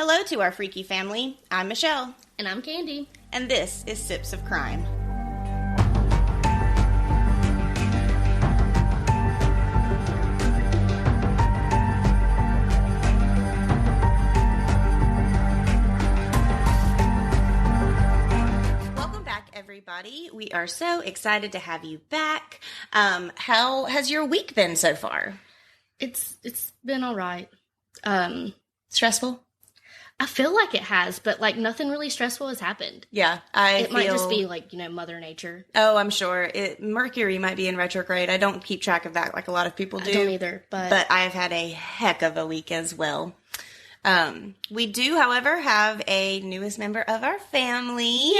Hello to our freaky family. I'm Michelle. And I'm Candy. And this is Sips of Crime. Welcome back, everybody. We are so excited to have you back. How has your week been so far? It's been all right. Stressful? I feel like it has, but like nothing really stressful has happened. Yeah, it might just be like, Mother Nature. Oh, I'm sure. Mercury might be in retrograde. I don't keep track of that like a lot of people do. I don't either, but I have had a heck of a week as well. We do, however, have a newest member of our family.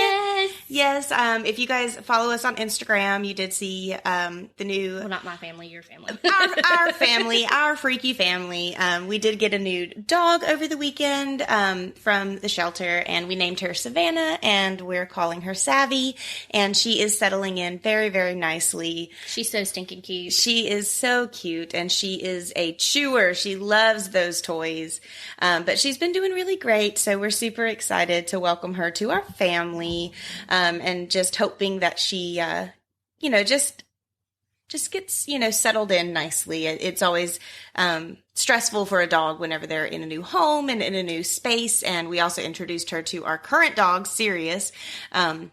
Yes. If you guys follow us on Instagram, you did see the new... Well, not my family, your family. our family, our freaky family. We did get a new dog over the weekend from the shelter, and we named her Savannah, and we're calling her Savvy, and she is settling in very, very nicely. She's so stinking cute. She is so cute, and she is a chewer. She loves those toys. But she's been doing really great, so we're super excited to welcome her to our family, and just hoping that she, just gets, settled in nicely. It's always stressful for a dog whenever they're in a new home and in a new space, and we also introduced her to our current dog, Sirius, who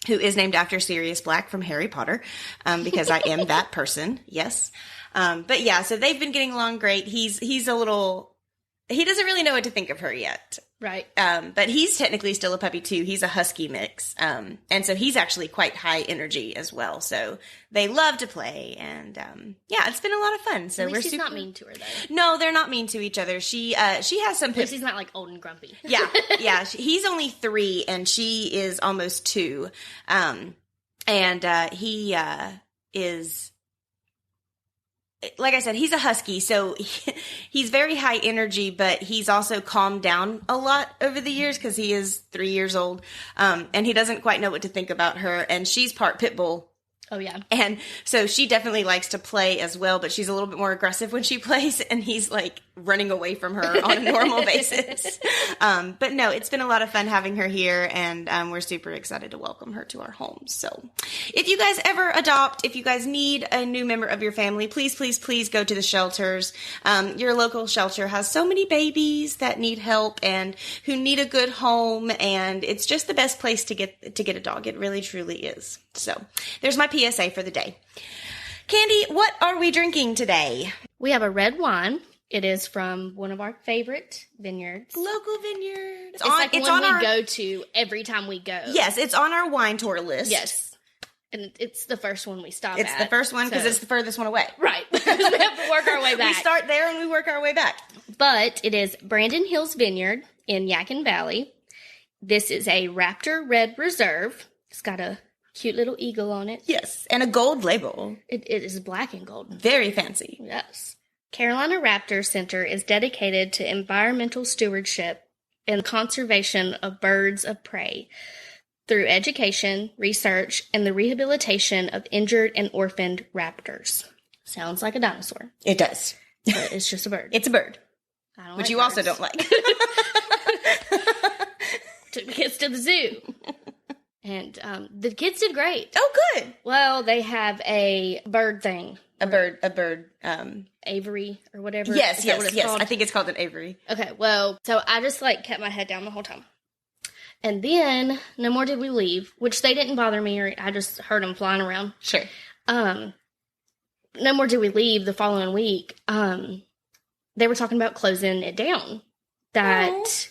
is named after Sirius Black from Harry Potter, because I am that person, yes. But yeah, so they've been getting along great. He's a little... He doesn't really know what to think of her yet. Right. But he's technically still a puppy, too. He's a husky mix. And so he's actually quite high energy as well. So they love to play. And, it's been a lot of fun. So At least he's not mean to her, though. No, they're not mean to each other. She has some... At least he's not, like, old and grumpy. Yeah. He's only 3, and she is almost 2. He is... Like I said, he's a husky, so he's very high energy, but he's also calmed down a lot over the years because he is 3 years old, and he doesn't quite know what to think about her, and she's part pit bull. Oh, yeah. And so she definitely likes to play as well, but she's a little bit more aggressive when she plays, and he's like running away from her on a normal basis. But no, it's been a lot of fun having her here, and we're super excited to welcome her to our home. So if you guys ever adopt, if you guys need a new member of your family, please, please, please go to the shelters. Your local shelter has so many babies that need help and who need a good home, and it's just the best place to get a dog. It really, truly is. So there's my PSA for the day. Candy, what are we drinking today? We have a red wine. It is from one of our favorite vineyards. Local vineyard. It's like one we go to every time we go. Yes, it's on our wine tour list. Yes. And it's the first one we stop at. It's the first one because it's the furthest one away. Right. Because we have to work our way back. We start there and we work our way back. But it is Brandon Hills Vineyard in Yadkin Valley. This is a Raptor Red Reserve. It's got a cute little eagle on it. Yes, and a gold label. It is black and gold. Very fancy. Yes. Carolina Raptor Center is dedicated to environmental stewardship and conservation of birds of prey through education, research, and the rehabilitation of injured and orphaned raptors. Sounds like a dinosaur. It does. But it's just a bird. It's a bird. I don't Which like you birds. also don't like. Took the kids to the zoo. And the kids did great. Oh, good. Well, they have a bird thing. A bird. Aviary or whatever. Yes. Called? I think it's called an aviary. Okay, well, so I just kept my head down the whole time. And then, no more did we leave, which they didn't bother me, or I just heard them flying around. Sure. No more did we leave the following week. They were talking about closing it down. That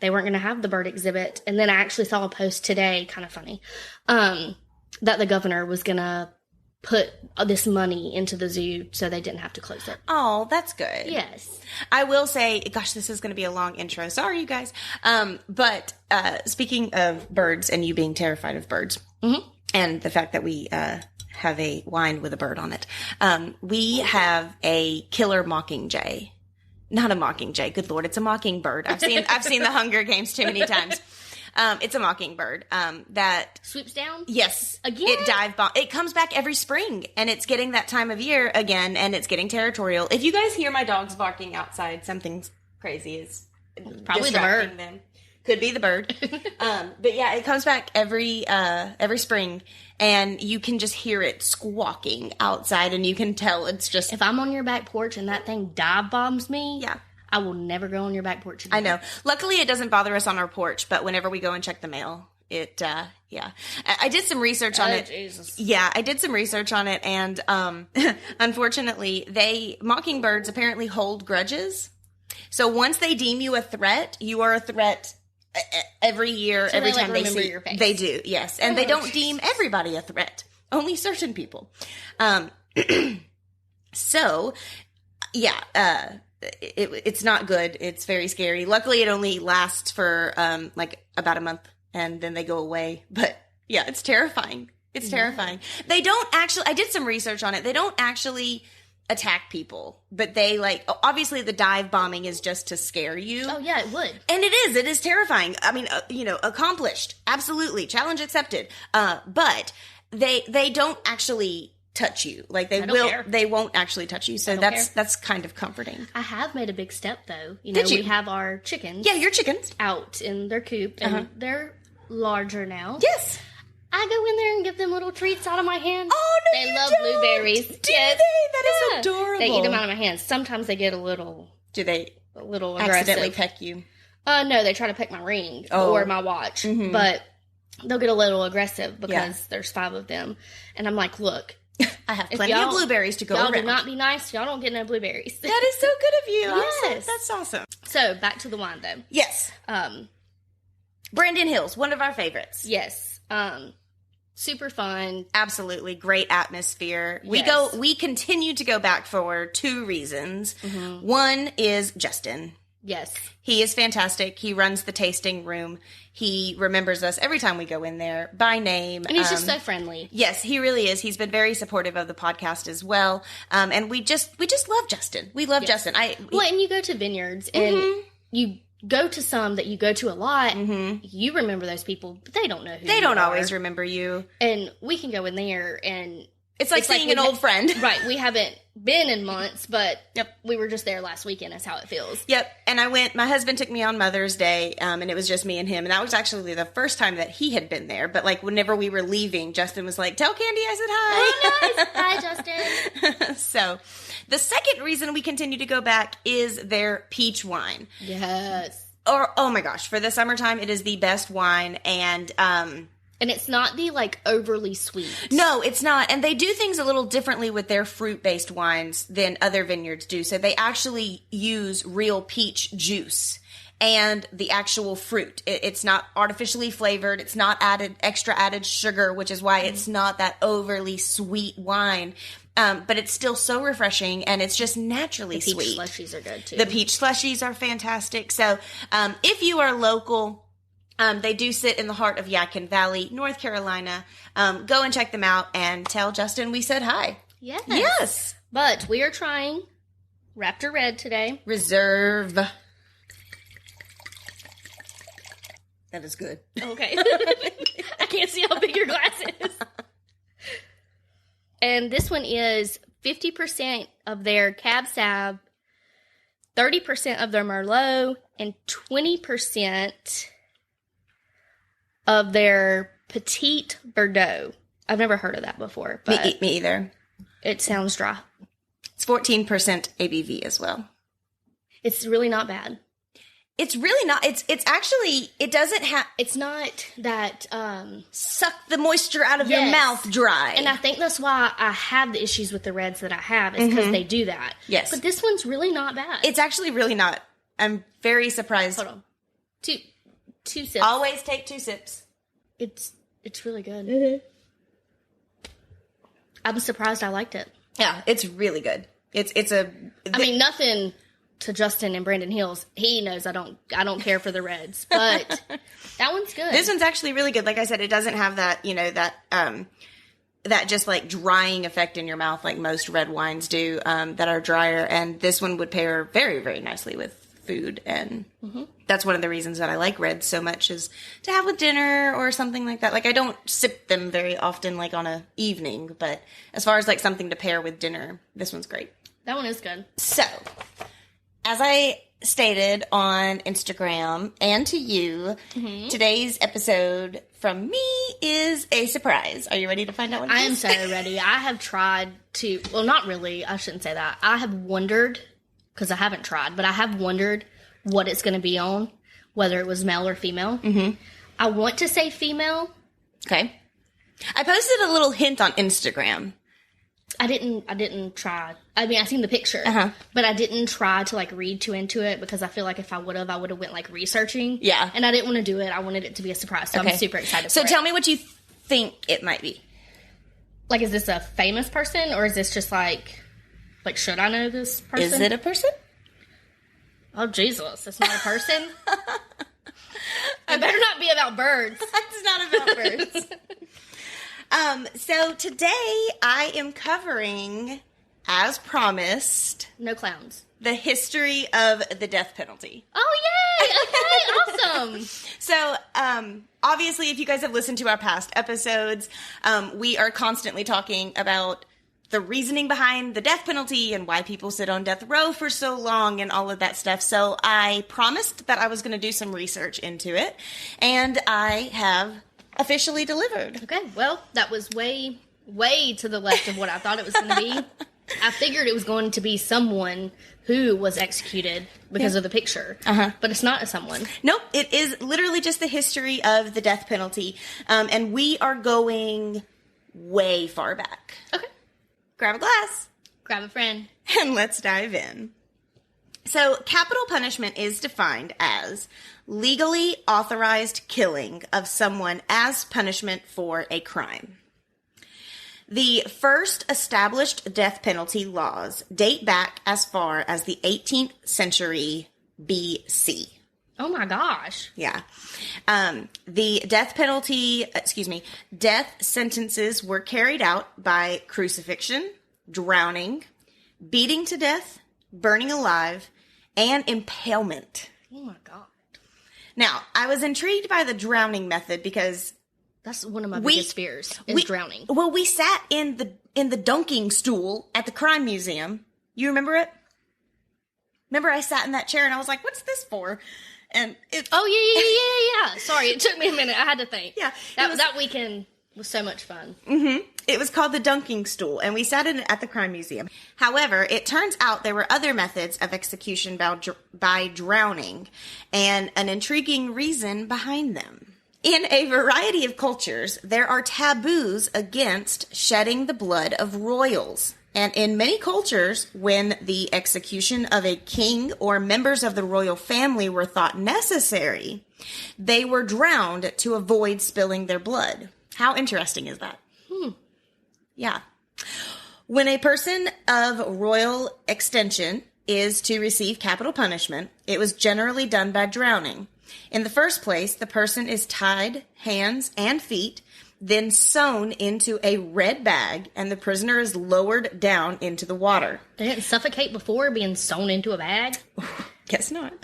they weren't going to have the bird exhibit. And then I actually saw a post today, kind of funny, that the governor was going to put this money into the zoo so they didn't have to close it. Oh, that's good. Yes. I will say, gosh, this is going to be a long intro. Sorry, you guys. But speaking of birds and you being terrified of birds, and the fact that we have a wine with a bird on it, we have a killer mockingjay. Not a mockingjay. Good Lord, it's a mockingbird. I've seen the Hunger Games too many times. It's a mockingbird that swoops down. Yes, again. It dive bomb. It comes back every spring, and it's getting that time of year again, and it's getting territorial. If you guys hear my dogs barking outside, something crazy is Probably the bird. Them. Could be the bird. But yeah, it comes back every spring, and you can just hear it squawking outside, and you can tell it's just... If I'm on your back porch and that thing dive bombs me, yeah, I will never go on your back porch again. I know. Luckily, it doesn't bother us on our porch, but whenever we go and check the mail, it, yeah. I did some research on it. Jesus. Yeah, I did some research on it, and unfortunately, mockingbirds apparently hold grudges. So once they deem you a threat, you are a threat every year, so every they, time they remember see your face. They do, yes. And they don't deem everybody a threat. Only certain people. So, yeah, it's not good. It's very scary. Luckily, it only lasts for like about a month, and then they go away. But yeah, it's terrifying. It's terrifying. They don't actually, I did some research on it. They don't actually attack people, but they obviously the dive bombing is just to scare you. Oh yeah, it would. And it is terrifying. I mean, accomplished. Absolutely. Challenge accepted. But they don't actually touch you. Like they won't actually touch you. So that's kind of comforting. I have made a big step though. We have our chickens. Yeah, your chickens. Out in their coop, and they're larger now. Yes. I go in there and give them little treats out of my hand. Oh, no, they love blueberries. Do they? That is adorable. They eat them out of my hands. Sometimes they get a little... Do they a little accidentally aggressive. peck you? No, they try to peck my ring or my watch. Mm-hmm. But they'll get a little aggressive because there's 5 of them. And I'm like, look... I have plenty of blueberries to go around. Y'all do not be nice. Y'all don't get no blueberries. That is so good of you. Yes. That's awesome. So, back to the wine, though. Yes. Brandon Hills, one of our favorites. Yes. Super fun. Absolutely. Great atmosphere. Yes. We continue to go back for 2 reasons. Mm-hmm. One is Justin. Yes. He is fantastic. He runs the tasting room. He remembers us every time we go in there by name. And he's just so friendly. Yes, he really is. He's been very supportive of the podcast as well. And we just love Justin. We love Justin. And you go to vineyards and you go to some that you go to a lot, you remember those people, but they don't know who you are. They don't always remember you. And we can go in there and... It's like seeing an old friend. Right. We haven't been in months, but we were just there last weekend. That's how it feels. Yep. And my husband took me on Mother's Day, and it was just me and him. And that was actually the first time that he had been there. But whenever we were leaving, Justin was like, tell Candy I said hi. Oh, nice. Hi, Justin. So the second reason we continue to go back is their peach wine. Yes. Oh my gosh. For the summertime, it is the best wine. And it's not the, overly sweet. No, it's not. And they do things a little differently with their fruit-based wines than other vineyards do. So they actually use real peach juice and the actual fruit. It's not artificially flavored. It's not extra added sugar, which is why it's not that overly sweet wine. But it's still so refreshing, and it's just naturally sweet. The peach slushies are good, too. The peach slushies are fantastic. So if you are local... they do sit in the heart of Yadkin Valley, North Carolina. Go and check them out and tell Justin we said hi. Yes. Yes. But we are trying Raptor Red today. Reserve. That is good. Okay. I can't see how big your glass is. And this one is 50% of their Cab Sauv, 30% of their Merlot, and 20% of their Petite Bordeaux. I've never heard of that before. But me either. It sounds dry. It's 14% ABV as well. It's really not bad. It's really not. It's actually, it doesn't have... It's not that... suck the moisture out of your mouth dry. And I think that's why I have the issues with the reds that I have, is because they do that. Yes. But this one's really not bad. It's actually really not. I'm very surprised. Hold on. Two sips. Always take 2 sips. It's really good. I'm surprised I liked it. Yeah, it's really good. I mean, nothing to Justin and Brandon Hills. He knows I don't care for the reds, but that one's good. This one's actually really good. Like I said, it doesn't have that, that just drying effect in your mouth like most red wines do, that are drier. And this one would pair very, very nicely with food, and that's one of the reasons that I like reds so much, is to have with dinner or something like that. I don't sip them very often on a evening, but as far as something to pair with dinner, this one's great. That one is good. So, as I stated on Instagram and to you, today's episode from me is a surprise. Are you ready to find out what it is? I am so ready. I have tried to, well, not really. I shouldn't say that. I have wondered, because I haven't tried, but I have wondered what it's going to be on, whether it was male or female. Mm-hmm. I want to say female. Okay. I posted a little hint on Instagram. I didn't try. I mean, I seen the picture, but I didn't try to, like, read too into it because I feel like if I would have went, like, researching. Yeah. And I didn't want to do it. I wanted it to be a surprise, so I'm super excited for it. So tell me what you think it might be. Like, is this a famous person, or is this just, like, should I know this person? Is it a person? Oh, Jesus. It's not a person? It better not be about birds. It's not about birds. So today I am covering, as promised, no clowns, the history of the death penalty. Oh, yay! Okay, awesome. So, obviously, if you guys have listened to our past episodes, we are constantly talking about the reasoning behind the death penalty and why people sit on death row for so long and all of that stuff. So I promised that I was going to do some research into it, and I have officially delivered. Okay, well, that was way, way to the left of what I thought it was going to be. I figured it was going to be someone who was executed because of the picture, but it's not someone. Nope, it is literally just the history of the death penalty, and we are going way far back. Okay. Grab a glass. Grab a friend. And let's dive in. So, capital punishment is defined as legally authorized killing of someone as punishment for a crime. The first established death penalty laws date back as far as the 18th century BC. Oh my gosh. Yeah. The death sentences were carried out by crucifixion, drowning, beating to death, burning alive, and impalement. Oh my God. Now, I was intrigued by the drowning method because that's one of my biggest fears is drowning. Well, we sat in the dunking stool at the crime museum. You remember it? Remember I sat in that chair and I was like, what's this for? And it's... Oh, yeah. Sorry, it took me a minute. I had to think. Yeah. That weekend was so much fun. Mm-hmm. It was called the dunking stool, and we sat in it at the crime museum. However, it turns out there were other methods of execution by drowning, and an intriguing reason behind them. In a variety of cultures, there are taboos against shedding the blood of royals. And in many cultures, when the execution of a king or members of the royal family were thought necessary, they were drowned to avoid spilling their blood. How interesting is that? Yeah. When a person of royal extension is to receive capital punishment, it was generally done by drowning. In the first place, the person is tied hands and feet, then sewn into a red bag, and the prisoner is lowered down into the water. They didn't suffocate before being sewn into a bag? Guess not.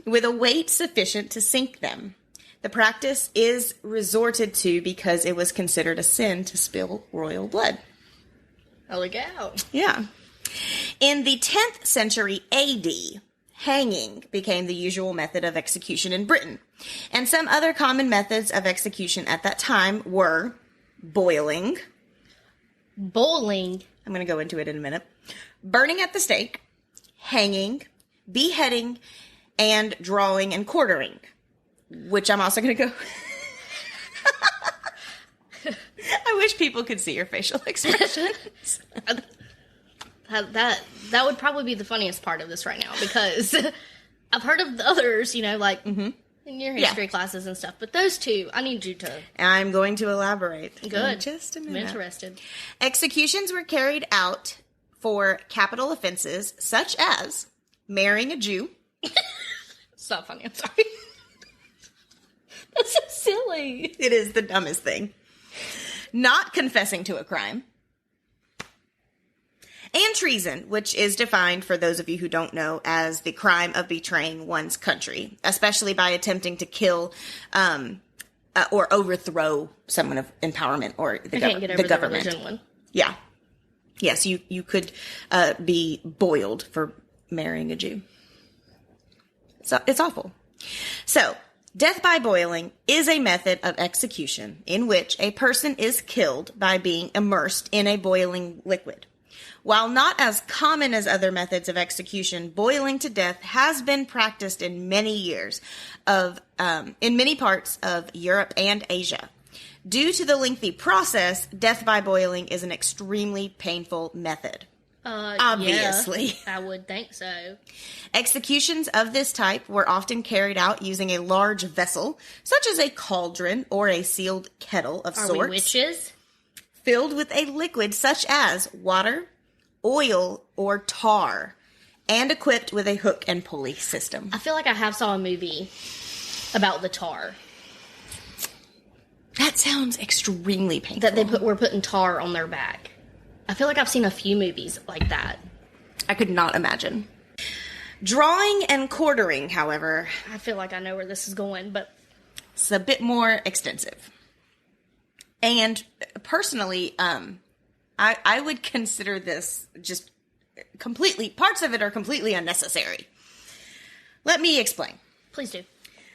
With a weight sufficient to sink them. The practice is resorted to because it was considered a sin to spill royal blood. Holy cow. Yeah. In the 10th century AD, hanging became the usual method of execution in Britain. And some other common methods of execution at that time were boiling. Bowling? I'm going to go into it in a minute. Burning at the stake, hanging, beheading, and drawing and quartering. Which I'm also going to go... I wish people could see your facial expressions. That would probably be the funniest part of this right now, because I've heard of the others, like in your history classes and stuff, but those two, I need you to... I'm going to elaborate. Good. In just a minute. I'm interested. Executions were carried out for capital offenses such as marrying a Jew. It's not funny, I'm sorry. That's so silly. It is the dumbest thing. Not confessing to a crime. And treason, which is defined, for those of you who don't know, as the crime of betraying one's country, especially by attempting to kill or overthrow someone of empowerment or the government. The religion one. Yeah. Yes, you could be boiled for marrying a Jew. It's awful. So, death by boiling is a method of execution in which a person is killed by being immersed in a boiling liquid. While not as common as other methods of execution, boiling to death has been practiced in many parts of Europe and Asia. Due to the lengthy process, death by boiling is an extremely painful method. Obviously. Yeah, I would think so. Executions of this type were often carried out using a large vessel, such as a cauldron or a sealed kettle of sorts. Are we witches? Filled with a liquid such as water, oil, or tar, and equipped with a hook and pulley system. I feel like I have saw a movie about the tar. That sounds extremely painful. That they were putting tar on their back. I feel like I've seen a few movies like that. I could not imagine. Drawing and quartering, however, I feel like I know where this is going, but it's a bit more extensive. And personally, I would consider this just completely, parts of it are completely unnecessary. Let me explain. Please do.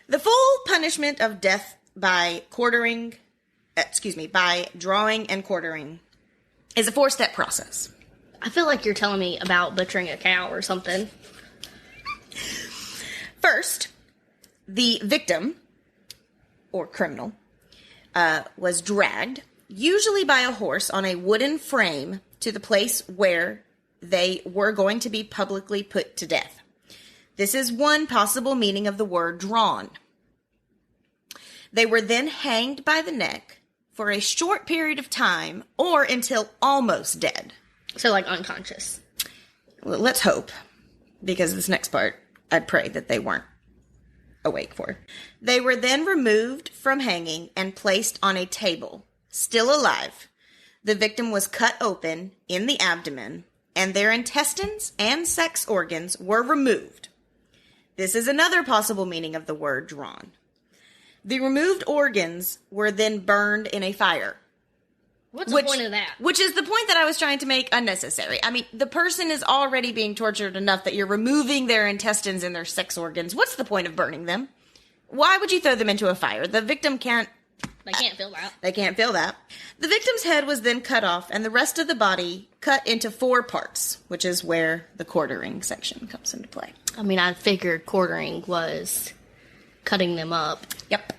The full punishment of death by by drawing and quartering is a 4-step process. I feel like you're telling me about butchering a cow or something. First, the victim, or criminal, was dragged, usually by a horse on a wooden frame, to the place where they were going to be publicly put to death. This is one possible meaning of the word drawn. They were then hanged by the neck for a short period of time or until almost dead. So, like, unconscious. Well, let's hope, because this next part, I'd pray that they weren't awake for. They were then removed from hanging and placed on a table, still alive. The victim was cut open in the abdomen, and their intestines and sex organs were removed. This is another possible meaning of the word drawn. The removed organs were then burned in a fire. What's the point of that? Which is the point that I was trying to make unnecessary. I mean, the person is already being tortured enough that you're removing their intestines and their sex organs. What's the point of burning them? Why would you throw them into a fire? The victim can't... They can't feel that. They can't feel that. The victim's head was then cut off and the rest of the body cut into 4 parts, which is where the quartering section comes into play. I mean, I figured quartering was cutting them up. Yep.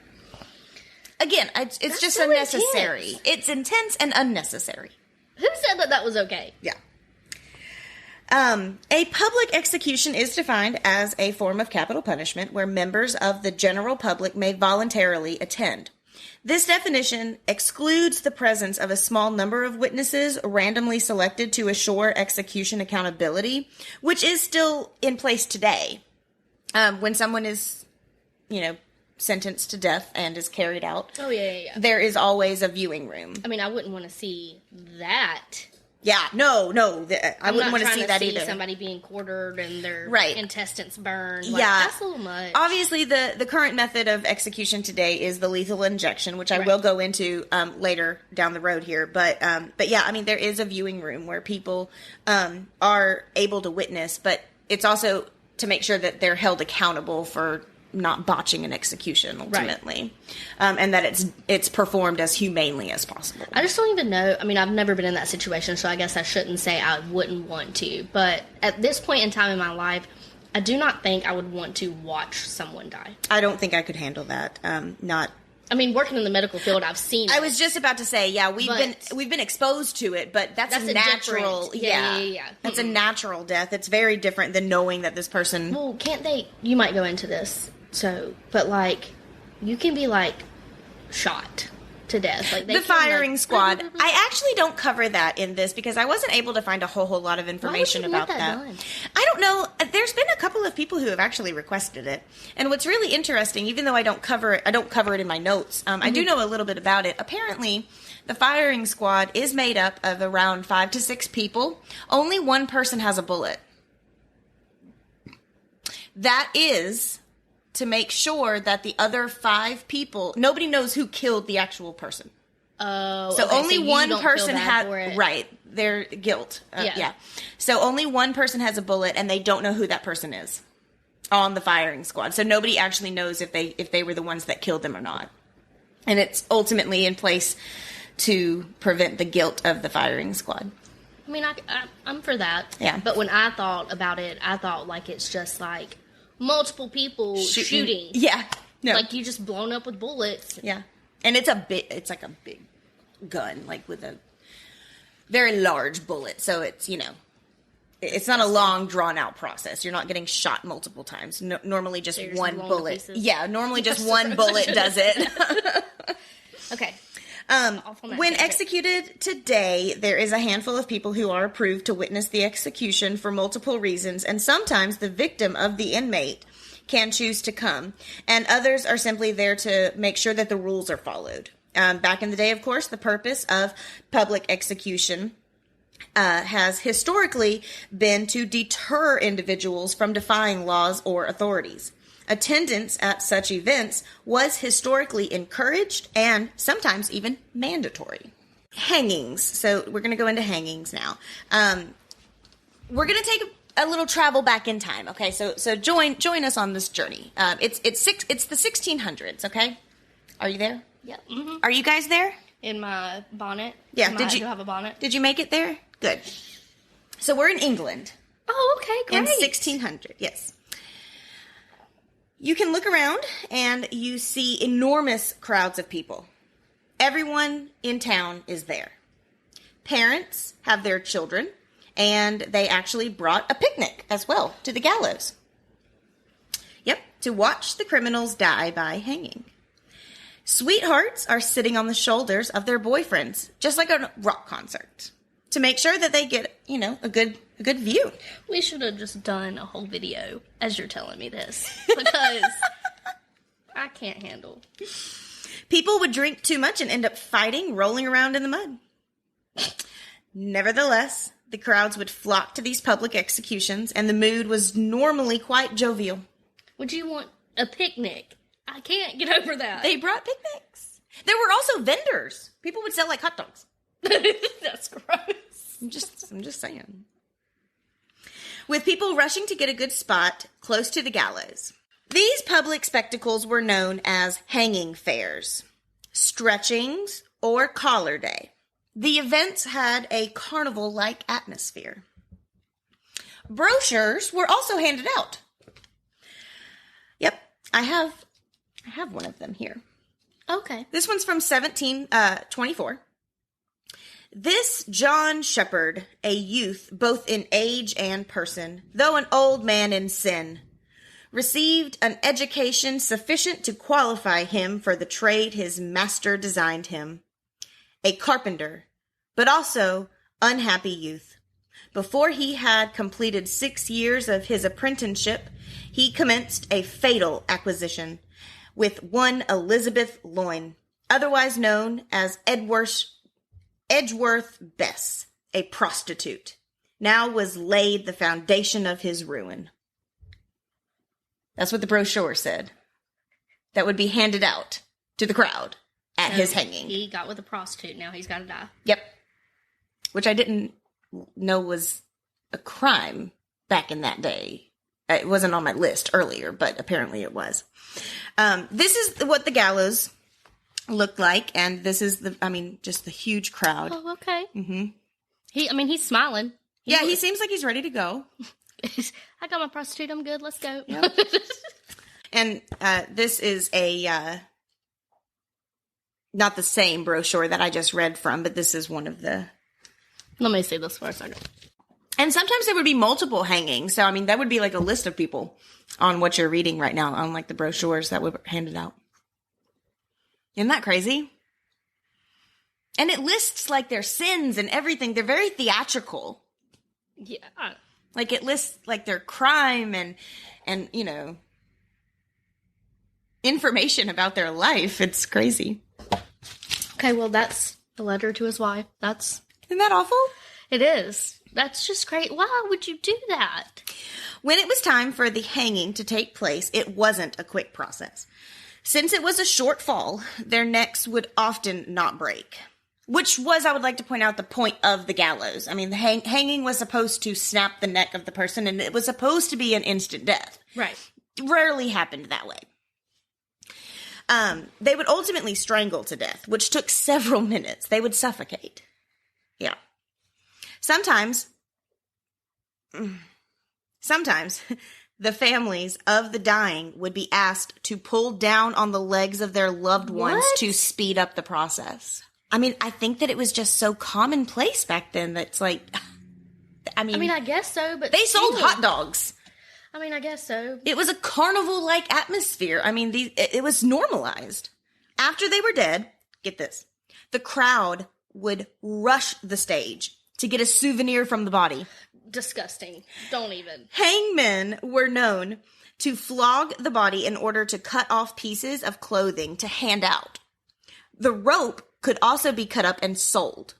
Again, it's just so unnecessary. Intense. It's intense and unnecessary. Who said that that was okay? Yeah. A public execution is defined as a form of capital punishment where members of the general public may voluntarily attend. This definition excludes the presence of a small number of witnesses randomly selected to assure execution accountability, which is still in place today. When someone is, sentenced to death and is carried out. Oh, yeah. There is always a viewing room. I mean, I wouldn't want to see that. Yeah, no, I wouldn't want to see that either. Somebody being quartered and their intestines burned. Yeah, that's a little much. Obviously, the current method of execution today is the lethal injection, which I will go into later down the road here. But yeah, I mean, there is a viewing room where people are able to witness, but it's also to make sure that they're held accountable for not botching an execution ultimately, and that it's performed as humanely as possible. I just don't even know. I mean, I've never been in that situation, so I guess I shouldn't say I wouldn't want to. But at this point in time in my life, I do not think I would want to watch someone die. I don't think I could handle that. I mean, working in the medical field, I've seen it. I was just about to say, we've been exposed to it, but that's natural. Yeah. That's a natural death. It's very different than knowing that this person. Well, can't they? You might go into this. But you can be shot to death. The firing squad. I actually don't cover that in this because I wasn't able to find a whole lot of information about that. I don't know. There's been a couple of people who have actually requested it. And what's really interesting, even though I don't cover it in my notes, I do know a little bit about it. Apparently, the firing squad is made up of around 5 to 6 people. Only one person has a bullet. That is to make sure that the other 5 people, nobody knows who killed the actual person. Oh, so okay, only one person had their guilt. Yeah. So only one person has a bullet, and they don't know who that person is. on the firing squad. So nobody actually knows if they were the ones that killed them or not. And it's ultimately in place to prevent the guilt of the firing squad. I mean, I'm for that. Yeah. But when I thought about it, I thought like it's just like multiple people shooting. Yeah. No. Like you just blown up with bullets. Yeah. And it's like a big gun, like with a very large bullet. So it's, it's not a long, drawn-out process. You're not getting shot multiple times. Normally just one bullet. Yeah, normally just one bullet does it. Okay. When executed today, there is a handful of people who are approved to witness the execution for multiple reasons, and sometimes the victim of the inmate can choose to come, and others are simply there to make sure that the rules are followed. Back in the day, of course, the purpose of public execution has historically been to deter individuals from defying laws or authorities. Attendance at such events was historically encouraged and sometimes even mandatory. Hangings. So we're going to go into hangings now. We're going to take a little travel back in time. Okay, so join us on this journey. It's the 1600s. Okay, are you there? Yeah. Mm-hmm. Are you guys there? In my bonnet. Yeah. Did you have a bonnet? Did you make it there? Good. So we're in England. Oh, okay, great. In 1600, yes. You can look around and you see enormous crowds of people. Everyone in town is there. Parents have their children, and they actually brought a picnic as well to the gallows. Yep, to watch the criminals die by hanging. Sweethearts are sitting on the shoulders of their boyfriends, just like a rock concert, to make sure that they get, a good view. We should have just done a whole video as you're telling me this, because I can't handle. People would drink too much and end up fighting, rolling around in the mud. Nevertheless, the crowds would flock to these public executions, and the mood was normally quite jovial. Would you want a picnic? I can't get over that. They brought picnics. There were also vendors. People would sell like hot dogs. That's gross. I'm just saying. With people rushing to get a good spot close to the gallows. These public spectacles were known as hanging fairs, stretchings, or collar day. The events had a carnival-like atmosphere. Brochures were also handed out. Yep, I have one of them here. Okay. This one's from 1724. This John Shepherd, a youth both in age and person, though an old man in sin, received an education sufficient to qualify him for the trade his master designed him. A carpenter, but also unhappy youth. Before he had completed 6 years of his apprenticeship, he commenced a fatal acquisition with one Elizabeth Loyne, otherwise known as Edgeworth Bess, a prostitute. Now was laid the foundation of his ruin. That's what the brochure said. That would be handed out to the crowd at his hanging. He got with a prostitute, now he's got to die. Yep. Which I didn't know was a crime back in that day. It wasn't on my list earlier, but apparently it was. This is what the gallows looked like, and this is just the huge crowd. Oh, okay. Mm-hmm. He's smiling. He seems like he's ready to go. I got my prostitute, I'm good, let's go. Yep. And this is not the same brochure that I just read from, but this is one of the... Let me see this for a second. And sometimes there would be multiple hangings. So, that would be like a list of people on what you're reading right now, on like the brochures that were handed out. Isn't that crazy? And it lists like their sins and everything. They're very theatrical. Yeah. Like it lists like their crime and information about their life. It's crazy. Okay, well, that's the letter to his wife. Isn't that awful? It is. That's just great. Why would you do that? When it was time for the hanging to take place, it wasn't a quick process. Since it was a short fall, their necks would often not break. Which was, I would like to point out, the point of the gallows. The hanging was supposed to snap the neck of the person, and it was supposed to be an instant death. Right. rarely happened that way. They would ultimately strangle to death, which took several minutes. They would suffocate. Yeah. Sometimes the families of the dying would be asked to pull down on the legs of their loved ones to speed up the process. I mean, I think that it was just so commonplace back then that's like, I mean, I guess so, but they sold hot dogs. I mean, I guess so. It was a carnival-like atmosphere. I mean, it was normalized. After they were dead, get this, the crowd would rush the stage to get a souvenir from the body. Disgusting. Don't even. Hangmen were known to flog the body in order to cut off pieces of clothing to hand out. The rope could also be cut up and sold.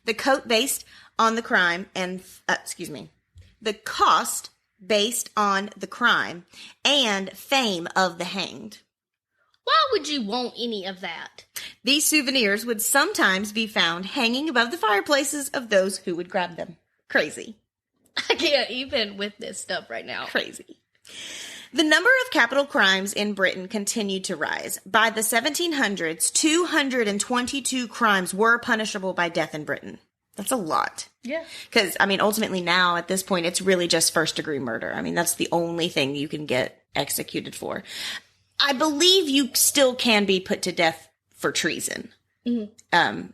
The coat based on the crime the cost based on the crime and fame of the hanged. Why would you want any of that? These souvenirs would sometimes be found hanging above the fireplaces of those who would grab them. Crazy. I can't even with this stuff right now. Crazy. The number of capital crimes in Britain continued to rise. By the 1700s, 222 crimes were punishable by death in Britain. That's a lot. Yeah. Because, I mean, ultimately now, at this point, it's really just first-degree murder. I mean, that's the only thing you can get executed for. I believe you still can be put to death for treason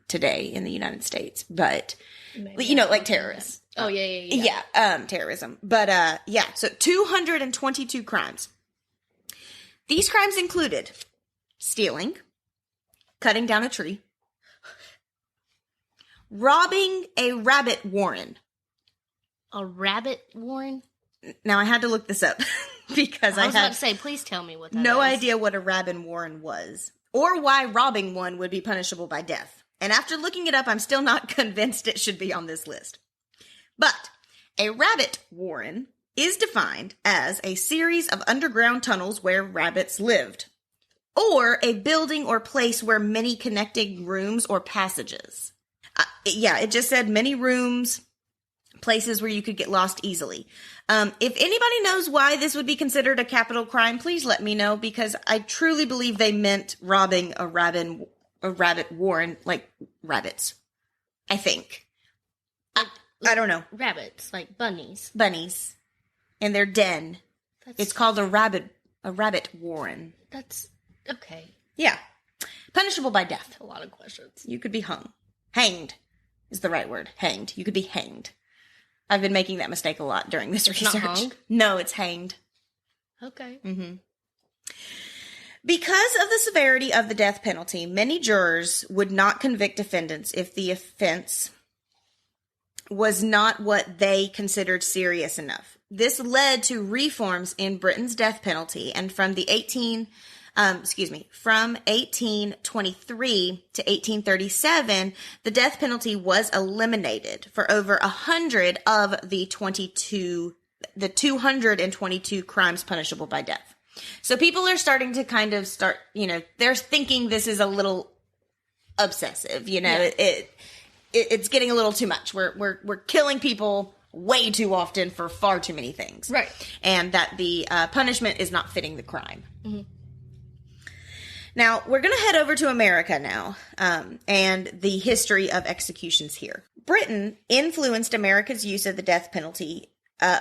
today in the United States. But, maybe like terrorists. Oh, yeah. Yeah, terrorism. But, so 222 crimes. These crimes included stealing, cutting down a tree, robbing a rabbit warren. A rabbit warren? Now, I had to look this up because I was about to say, please tell me what that no is. idea what a rabbit warren was or why robbing one would be punishable by death. And after looking it up, I'm still not convinced it should be on this list. But a rabbit warren is defined as a series of underground tunnels where rabbits lived, or a building or place where many connecting rooms or passages. It just said many rooms, places where you could get lost easily. If anybody knows why this would be considered a capital crime, please let me know, because I truly believe they meant robbing a rabbit warren, like rabbits. I think. I don't know. Rabbits, like bunnies. Bunnies. In their den. It's called a rabbit warren. That's okay. Yeah. Punishable by death. A lot of questions. You could be hung. Hanged is the right word. Hanged. You could be hanged. I've been making that mistake a lot during this research. Not hung? No, it's hanged. Okay. Mm-hmm. Because of the severity of the death penalty, many jurors would not convict defendants if the offense was not what they considered serious enough. This led to reforms in Britain's death penalty, and from 1823 to 1837, the death penalty was eliminated for over 100 of the 222 crimes punishable by death. So people are starting to kind of they're thinking this is a little obsessive, Yeah. It's getting a little too much. We're killing people way too often for far too many things. Right. And that the punishment is not fitting the crime. Mm-hmm. Now, we're going to head over to America now, and the history of executions here. Britain influenced America's use of the death penalty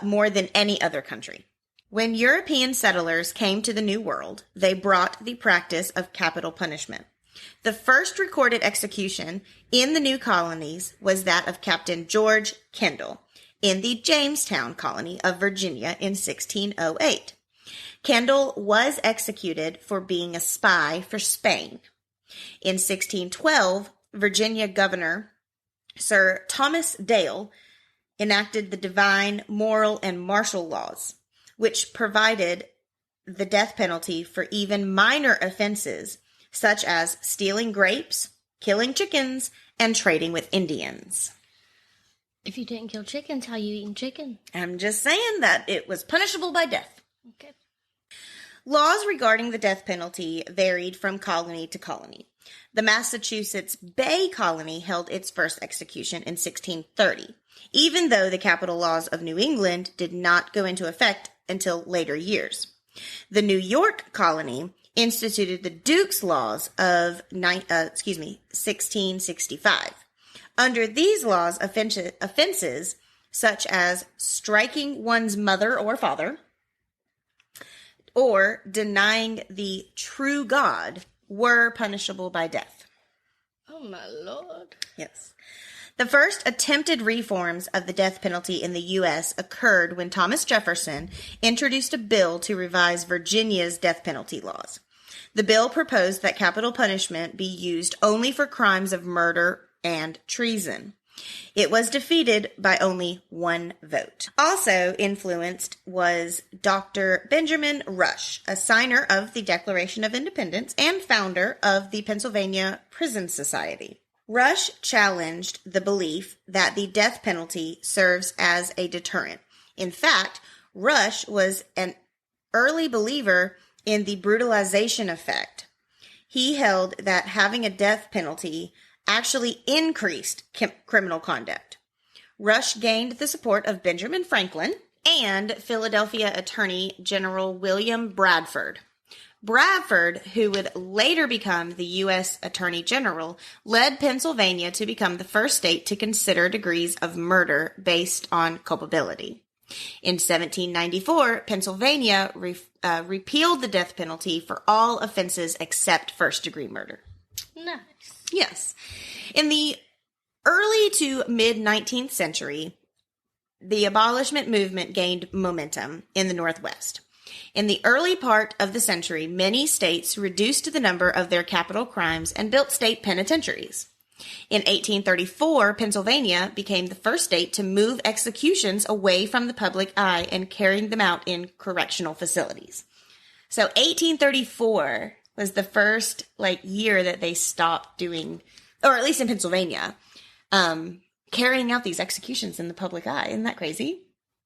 more than any other country. When European settlers came to the New World, they brought the practice of capital punishment. The first recorded execution in the new colonies was that of Captain George Kendall in the Jamestown colony of Virginia in 1608. Kendall was executed for being a spy for Spain. In 1612, Virginia Governor Sir Thomas Dale enacted the divine, moral, and martial laws, which provided the death penalty for even minor offenses such as stealing grapes, killing chickens, and trading with Indians. If you didn't kill chickens, how you eating chicken? I'm just saying that it was punishable by death. Okay. Laws regarding the death penalty varied from colony to colony. The Massachusetts Bay Colony held its first execution in 1630, even though the capital laws of New England did not go into effect until later years. The New York colony instituted the Duke's Laws of 1665. Under these laws, offenses such as striking one's mother or father or denying the true God were punishable by death. Oh, my Lord. Yes. The first attempted reforms of the death penalty in the U.S. occurred when Thomas Jefferson introduced a bill to revise Virginia's death penalty laws. The bill proposed that capital punishment be used only for crimes of murder and treason. It was defeated by only one vote. Also influenced was Dr. Benjamin Rush, a signer of the Declaration of Independence and founder of the Pennsylvania Prison Society. Rush challenged the belief that the death penalty serves as a deterrent. In fact, Rush was an early believer in the brutalization effect. He held that having a death penalty actually increased criminal conduct. Rush gained the support of Benjamin Franklin and Philadelphia Attorney General William Bradford. Bradford, who would later become the U.S. Attorney General, led Pennsylvania to become the first state to consider degrees of murder based on culpability. In 1794, Pennsylvania repealed the death penalty for all offenses except first-degree murder. Nice. Yes. In the early to mid-19th century, the abolishment movement gained momentum in the Northwest. In the early part of the century, many states reduced the number of their capital crimes and built state penitentiaries. In 1834, Pennsylvania became the first state to move executions away from the public eye and carrying them out in correctional facilities. So 1834 was the first year that they stopped doing, or at least in Pennsylvania, carrying out these executions in the public eye. Isn't that crazy?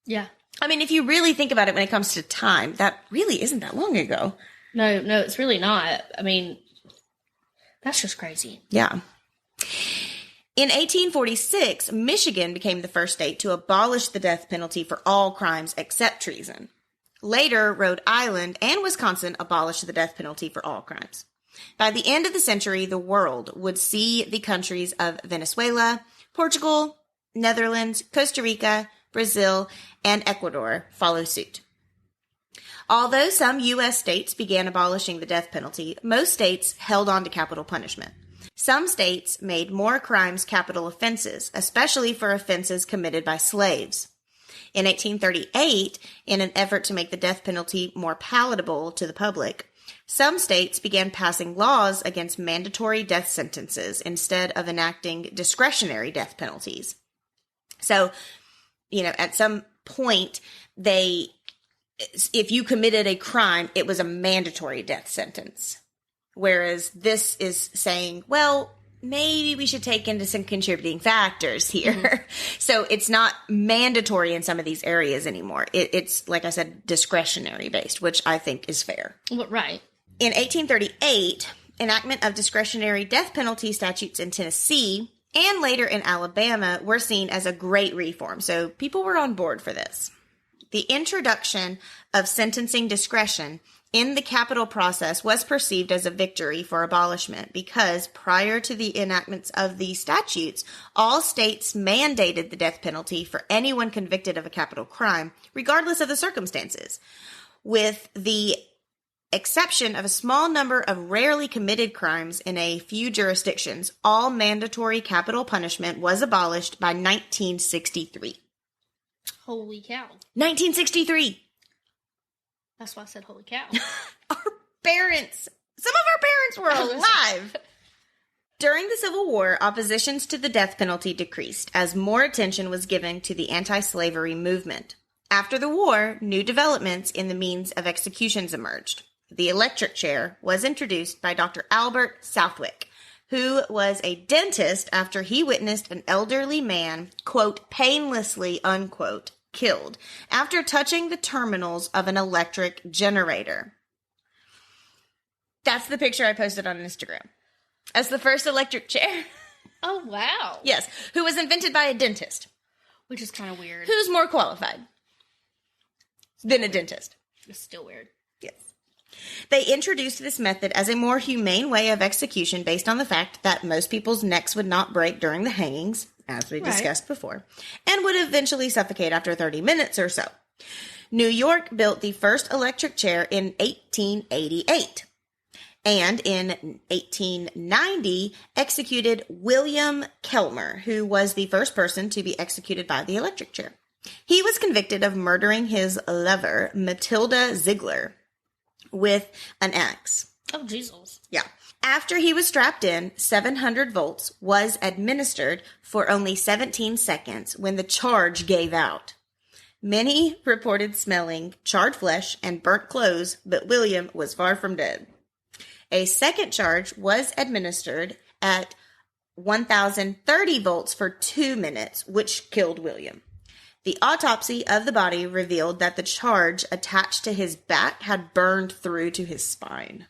Yeah. I mean, if you really think about it when it comes to time, that really isn't that long ago. No, it's really not. I mean, that's just crazy. Yeah. In 1846, Michigan became the first state to abolish the death penalty for all crimes except treason. Later, Rhode Island and Wisconsin abolished the death penalty for all crimes. By the end of the century, the world would see the countries of Venezuela, Portugal, Netherlands, Costa Rica, Brazil, and Ecuador follow suit. Although some U.S. states began abolishing the death penalty, most states held on to capital punishment. Some states made more crimes capital offenses, especially for offenses committed by slaves. In 1838, in an effort to make the death penalty more palatable to the public, some states began passing laws against mandatory death sentences instead of enacting discretionary death penalties. So, at some point, if you committed a crime, it was a mandatory death sentence. Whereas this is saying, well, maybe we should take into some contributing factors here. Mm-hmm. So it's not mandatory in some of these areas anymore. It's, like I said, discretionary based, which I think is fair. Well, right. In 1838, enactment of discretionary death penalty statutes in Tennessee and later in Alabama were seen as a great reform. So people were on board for this. The introduction of sentencing discretion in the capital process was perceived as a victory for abolishment because prior to the enactments of the statutes, all states mandated the death penalty for anyone convicted of a capital crime, regardless of the circumstances, with the exception of a small number of rarely committed crimes in a few jurisdictions. All mandatory capital punishment was abolished by 1963. Holy cow. 1963. That's why I said holy cow. Some of our parents were alive. During the Civil War, oppositions to the death penalty decreased as more attention was given to the anti-slavery movement. After the war, new developments in the means of executions emerged. The electric chair was introduced by Dr. Albert Southwick, who was a dentist after he witnessed an elderly man, quote, painlessly, unquote, killed after touching the terminals of an electric generator. That's the picture I posted on Instagram. As the first electric chair. Oh, wow. Yes, who was invented by a dentist. Which is kind of weird. Who's more qualified than a dentist? It's still weird. Yeah. They introduced this method as a more humane way of execution based on the fact that most people's necks would not break during the hangings, as we discussed before, and would eventually suffocate after 30 minutes or so. New York built the first electric chair in 1888, and in 1890 executed William Kelmer, who was the first person to be executed by the electric chair. He was convicted of murdering his lover, Matilda Ziegler, with an axe. Oh, Jesus. Yeah. After he was strapped in, 700 volts was administered for only 17 seconds when the charge gave out. Many reported smelling charred flesh and burnt clothes, but William was far from dead. A second charge was administered at 1,030 volts for 2 minutes, which killed William. The autopsy of the body revealed that the charge attached to his back had burned through to his spine.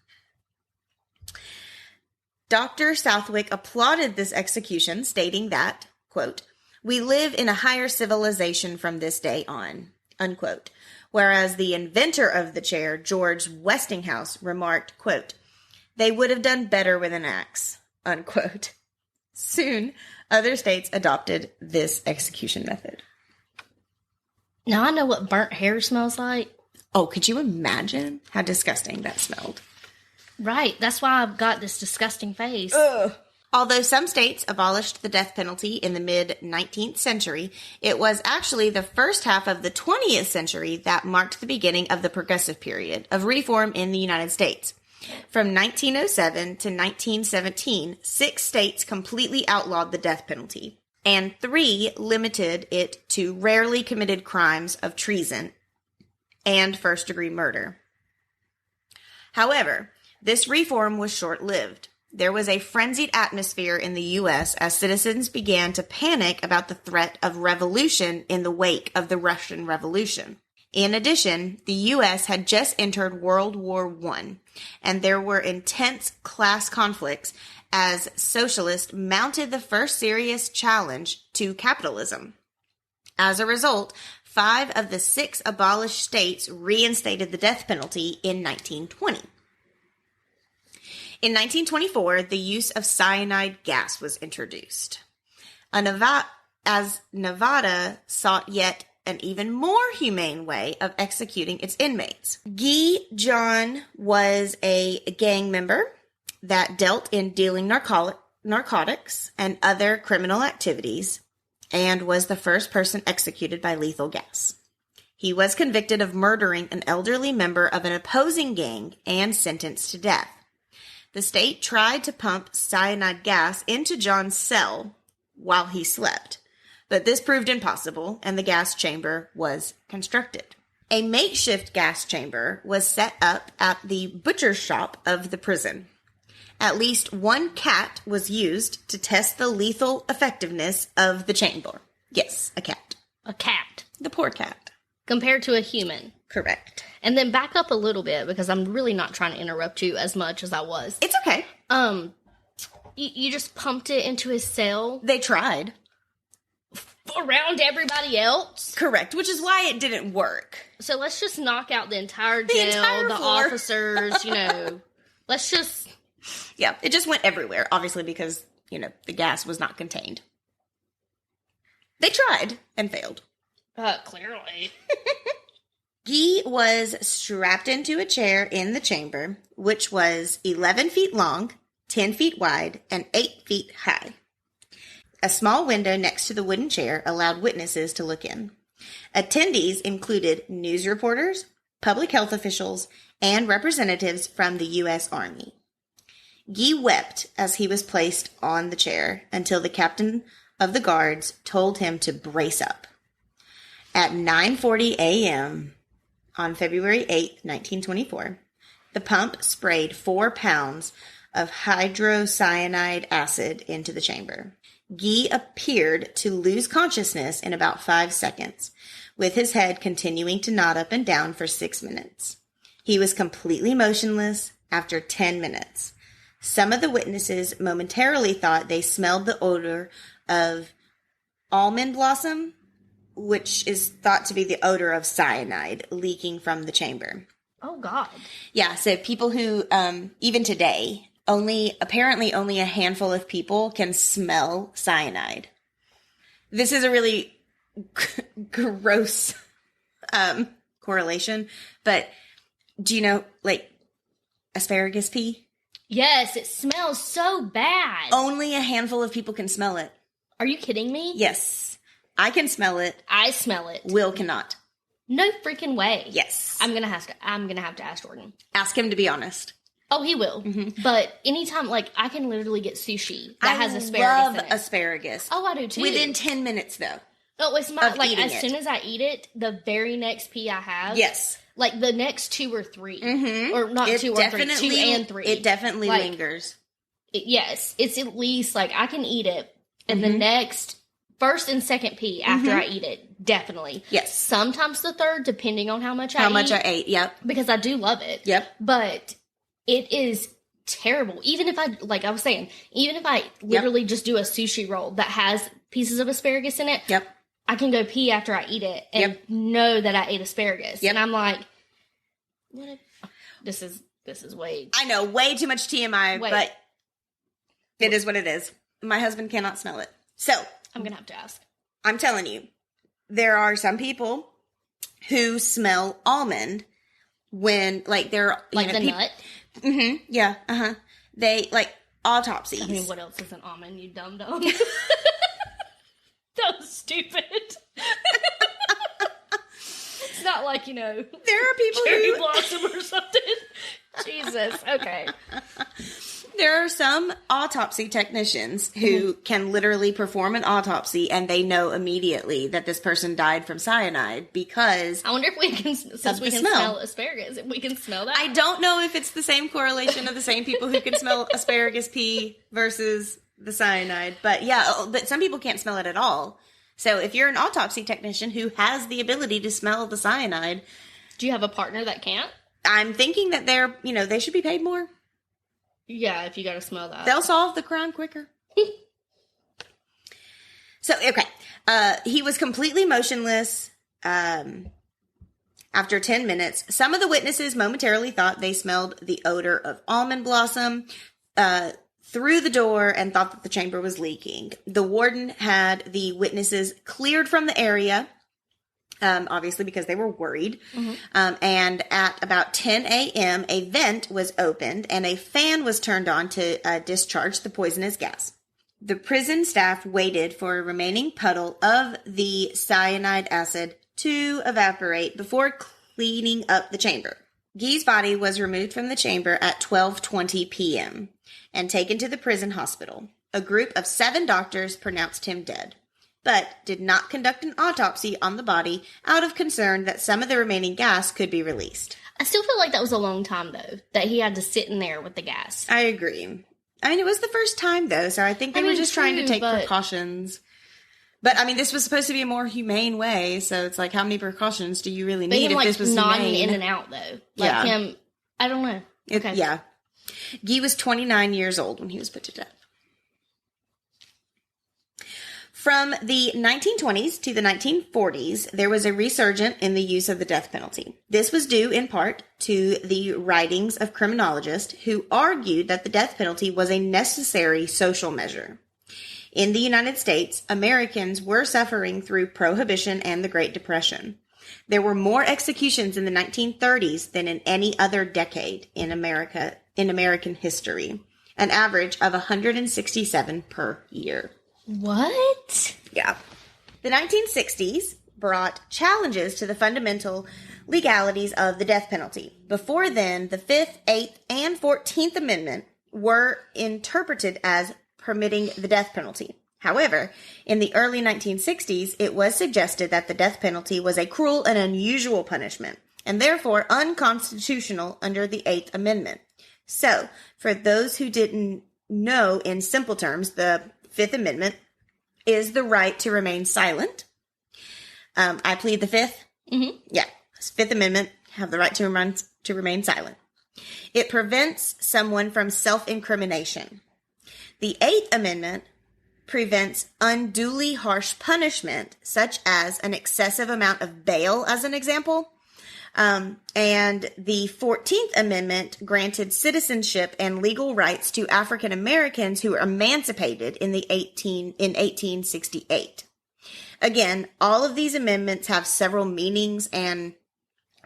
Dr. Southwick applauded this execution, stating that, quote, "We live in a higher civilization from this day on," unquote. Whereas the inventor of the chair, George Westinghouse, remarked, quote, "They would have done better with an axe," unquote. Soon, other states adopted this execution method. Now I know what burnt hair smells like. Oh, could you imagine how disgusting that smelled? Right. That's why I've got this disgusting face. Ugh. Although some states abolished the death penalty in the mid-19th century, it was actually the first half of the 20th century that marked the beginning of the progressive period of reform in the United States. From 1907 to 1917, 6 states completely outlawed the death penalty, and 3 limited it to rarely committed crimes of treason and first-degree murder. However, this reform was short-lived. There was a frenzied atmosphere in the U.S. as citizens began to panic about the threat of revolution in the wake of the Russian Revolution. In addition, the U.S. had just entered World War I, and there were intense class conflicts as socialists mounted the first serious challenge to capitalism. As a result, 5 of the 6 abolished states reinstated the death penalty in 1920. In 1924, the use of cyanide gas was introduced. As Nevada sought yet an even more humane way of executing its inmates. Guy John was a gang member that dealt in dealing narcotics and other criminal activities and was the first person executed by lethal gas. He was convicted of murdering an elderly member of an opposing gang and sentenced to death. The state tried to pump cyanide gas into John's cell while he slept, but this proved impossible, and the gas chamber was constructed. A makeshift gas chamber was set up at the butcher shop of the prison. At least 1 cat was used to test the lethal effectiveness of the chamber. Yes, a cat. A cat. The poor cat. Compared to a human. Correct. And then back up a little bit, because I'm really not trying to interrupt you as much as I was. It's okay. You just pumped it into his cell? They tried. Around everybody else? Correct, which is why it didn't work. So let's just knock out the entire jail, the officers, let's just... Yeah, it just went everywhere, obviously, because, the gas was not contained. They tried and failed. Clearly. Guy was strapped into a chair in the chamber, which was 11 feet long, 10 feet wide, and 8 feet high. A small window next to the wooden chair allowed witnesses to look in. Attendees included news reporters, public health officials, and representatives from the U.S. Army. Guy wept as he was placed on the chair until the captain of the guards told him to brace up. At 9:40 a.m. on February 8, 1924, the pump sprayed 4 pounds of hydrocyanide acid into the chamber. Guy appeared to lose consciousness in about 5 seconds, with his head continuing to nod up and down for 6 minutes. He was completely motionless after 10 minutes. Some of the witnesses momentarily thought they smelled the odor of almond blossom, which is thought to be the odor of cyanide leaking from the chamber. Oh, God. Yeah, so people who, even today, apparently only a handful of people can smell cyanide. This is a really gross correlation, but do you know, like, asparagus pea? Yes, it smells so bad. Only a handful of people can smell it. Are you kidding me? Yes. I can smell it. I smell it. Will cannot. No freaking way. Yes. I'm gonna have to ask Jordan. Ask him to be honest. Oh, he will. Mm-hmm. But anytime, like, I can literally get sushi that has asparagus I love in it. Asparagus. Oh, I do too. Within 10 minutes, though. Oh, it's my, like, as soon as I eat it, the very next pea I have. Yes. Like, the next 2 or 3. Mm-hmm. Or not 2 or 3, 2 and 3. It definitely lingers. Yes. It's at least, like, I can eat it. And the next, first and second pea after I eat it, definitely. Yes. Sometimes the third, depending on how much I eat. How much I ate, yep. Because I do love it. Yep. But it is terrible. Even if I, like I was saying, even if I literally just do a sushi roll that has pieces of asparagus in it. Yep. I can go pee after I eat it and know that I ate asparagus. Yep. And I'm like, what? This is way. I know, way too much TMI, but it is what it is. My husband cannot smell it. So. I'm going to have to ask. I'm telling you, there are some people who smell almond when, like, they're... Like the nut? Mm-hmm. Yeah. Uh-huh. They, like, autopsies. I mean, what else is an almond, you dum-dum? That was stupid. It's not like, you know... There are people cherry blossom or something. Jesus. Okay. There are some autopsy technicians who can literally perform an autopsy and they know immediately that this person died from cyanide because... I wonder if we can, since we can smell asparagus, if we can smell that. I don't know if it's the same correlation of the same people who can smell asparagus pea versus the cyanide. But yeah, but some people can't smell it at all. So if you're an autopsy technician who has the ability to smell the cyanide... Do you have a partner that can't? I'm thinking that they should be paid more. Yeah, if you gotta smell that. They'll solve the crime quicker. So, okay. He was completely motionless after 10 minutes. Some of the witnesses momentarily thought they smelled the odor of almond blossom through the door and thought that the chamber was leaking. The warden had the witnesses cleared from the area, obviously because they were worried. Mm-hmm. And at about 10 a.m., a vent was opened and a fan was turned on to discharge the poisonous gas. The prison staff waited for a remaining puddle of the cyanide acid to evaporate before cleaning up the chamber. Guy's body was removed from the chamber at 12:20 p.m. and taken to the prison hospital. A group of 7 doctors pronounced him dead, but did not conduct an autopsy on the body out of concern that some of the remaining gas could be released. I still feel like that was a long time, though, that he had to sit in there with the gas. I agree. I mean, it was the first time, though, so I think they were just trying to take precautions. But, I mean, this was supposed to be a more humane way, so it's like, how many precautions do you really need if this was nodding humane? In and out, though. Like him, I don't know. Okay. Yeah. Guy was 29 years old when he was put to death. From the 1920s to the 1940s, there was a resurgence in the use of the death penalty. This was due in part to the writings of criminologists who argued that the death penalty was a necessary social measure. In the United States, Americans were suffering through Prohibition and the Great Depression. There were more executions in the 1930s than in any other decade in American history, an average of 167 per year. What? Yeah. The 1960s brought challenges to the fundamental legalities of the death penalty. Before then, the 5th, 8th, and 14th Amendment were interpreted as permitting the death penalty. However, in the early 1960s, it was suggested that the death penalty was a cruel and unusual punishment, and therefore unconstitutional under the 8th Amendment. So, for those who didn't know in simple terms, the 5th Amendment is the right to remain silent. I plead the 5th. Mm-hmm. Yeah. 5th Amendment, have the right to remain silent. It prevents someone from self-incrimination. The 8th Amendment prevents unduly harsh punishment, such as an excessive amount of bail, as an example. And the 14th Amendment granted citizenship and legal rights to African Americans who were emancipated in 1868. Again, all of these amendments have several meanings and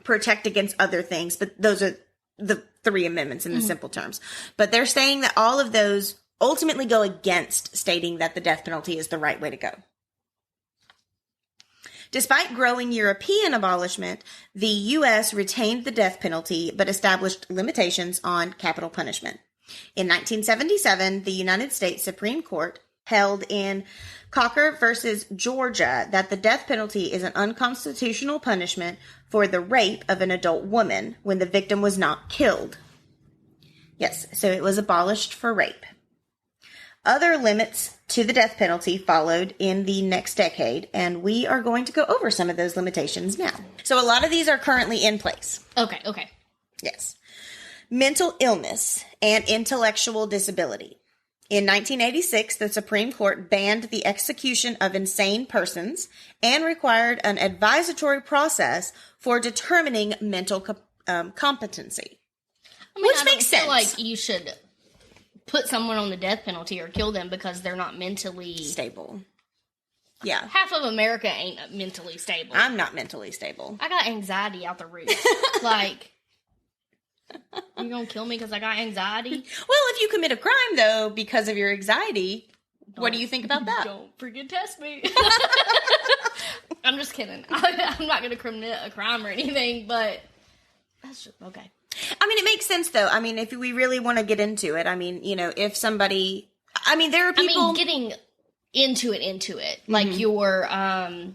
protect against other things, but those are the three amendments in the simple terms. But they're saying that all of those ultimately go against stating that the death penalty is the right way to go. Despite growing European abolishment, the U.S. retained the death penalty but established limitations on capital punishment. In 1977, the United States Supreme Court held in Cocker versus Georgia that the death penalty is an unconstitutional punishment for the rape of an adult woman when the victim was not killed. Yes, so it was abolished for rape. Other limits to the death penalty followed in the next decade, and we are going to go over some of those limitations now. So a lot of these are currently in place. Okay. Yes. Mental illness and intellectual disability. In 1986, the Supreme Court banned the execution of insane persons and required an advisory process for determining mental competency. Which makes sense. Feel like you should put someone on the death penalty or kill them because they're not mentally stable. Yeah. Half of America ain't mentally stable. I'm not mentally stable. I got anxiety out the roof. Like, you gonna kill me because I got anxiety? Well, if you commit a crime, though, because of your anxiety, what do you think about that? Don't freaking test me. I'm just kidding. I'm not gonna commit a crime or anything, but that's just, okay. I mean, it makes sense, though. I mean, if we really want to get into it, I mean, you know, if somebody... I mean, there are people... getting into it. Like your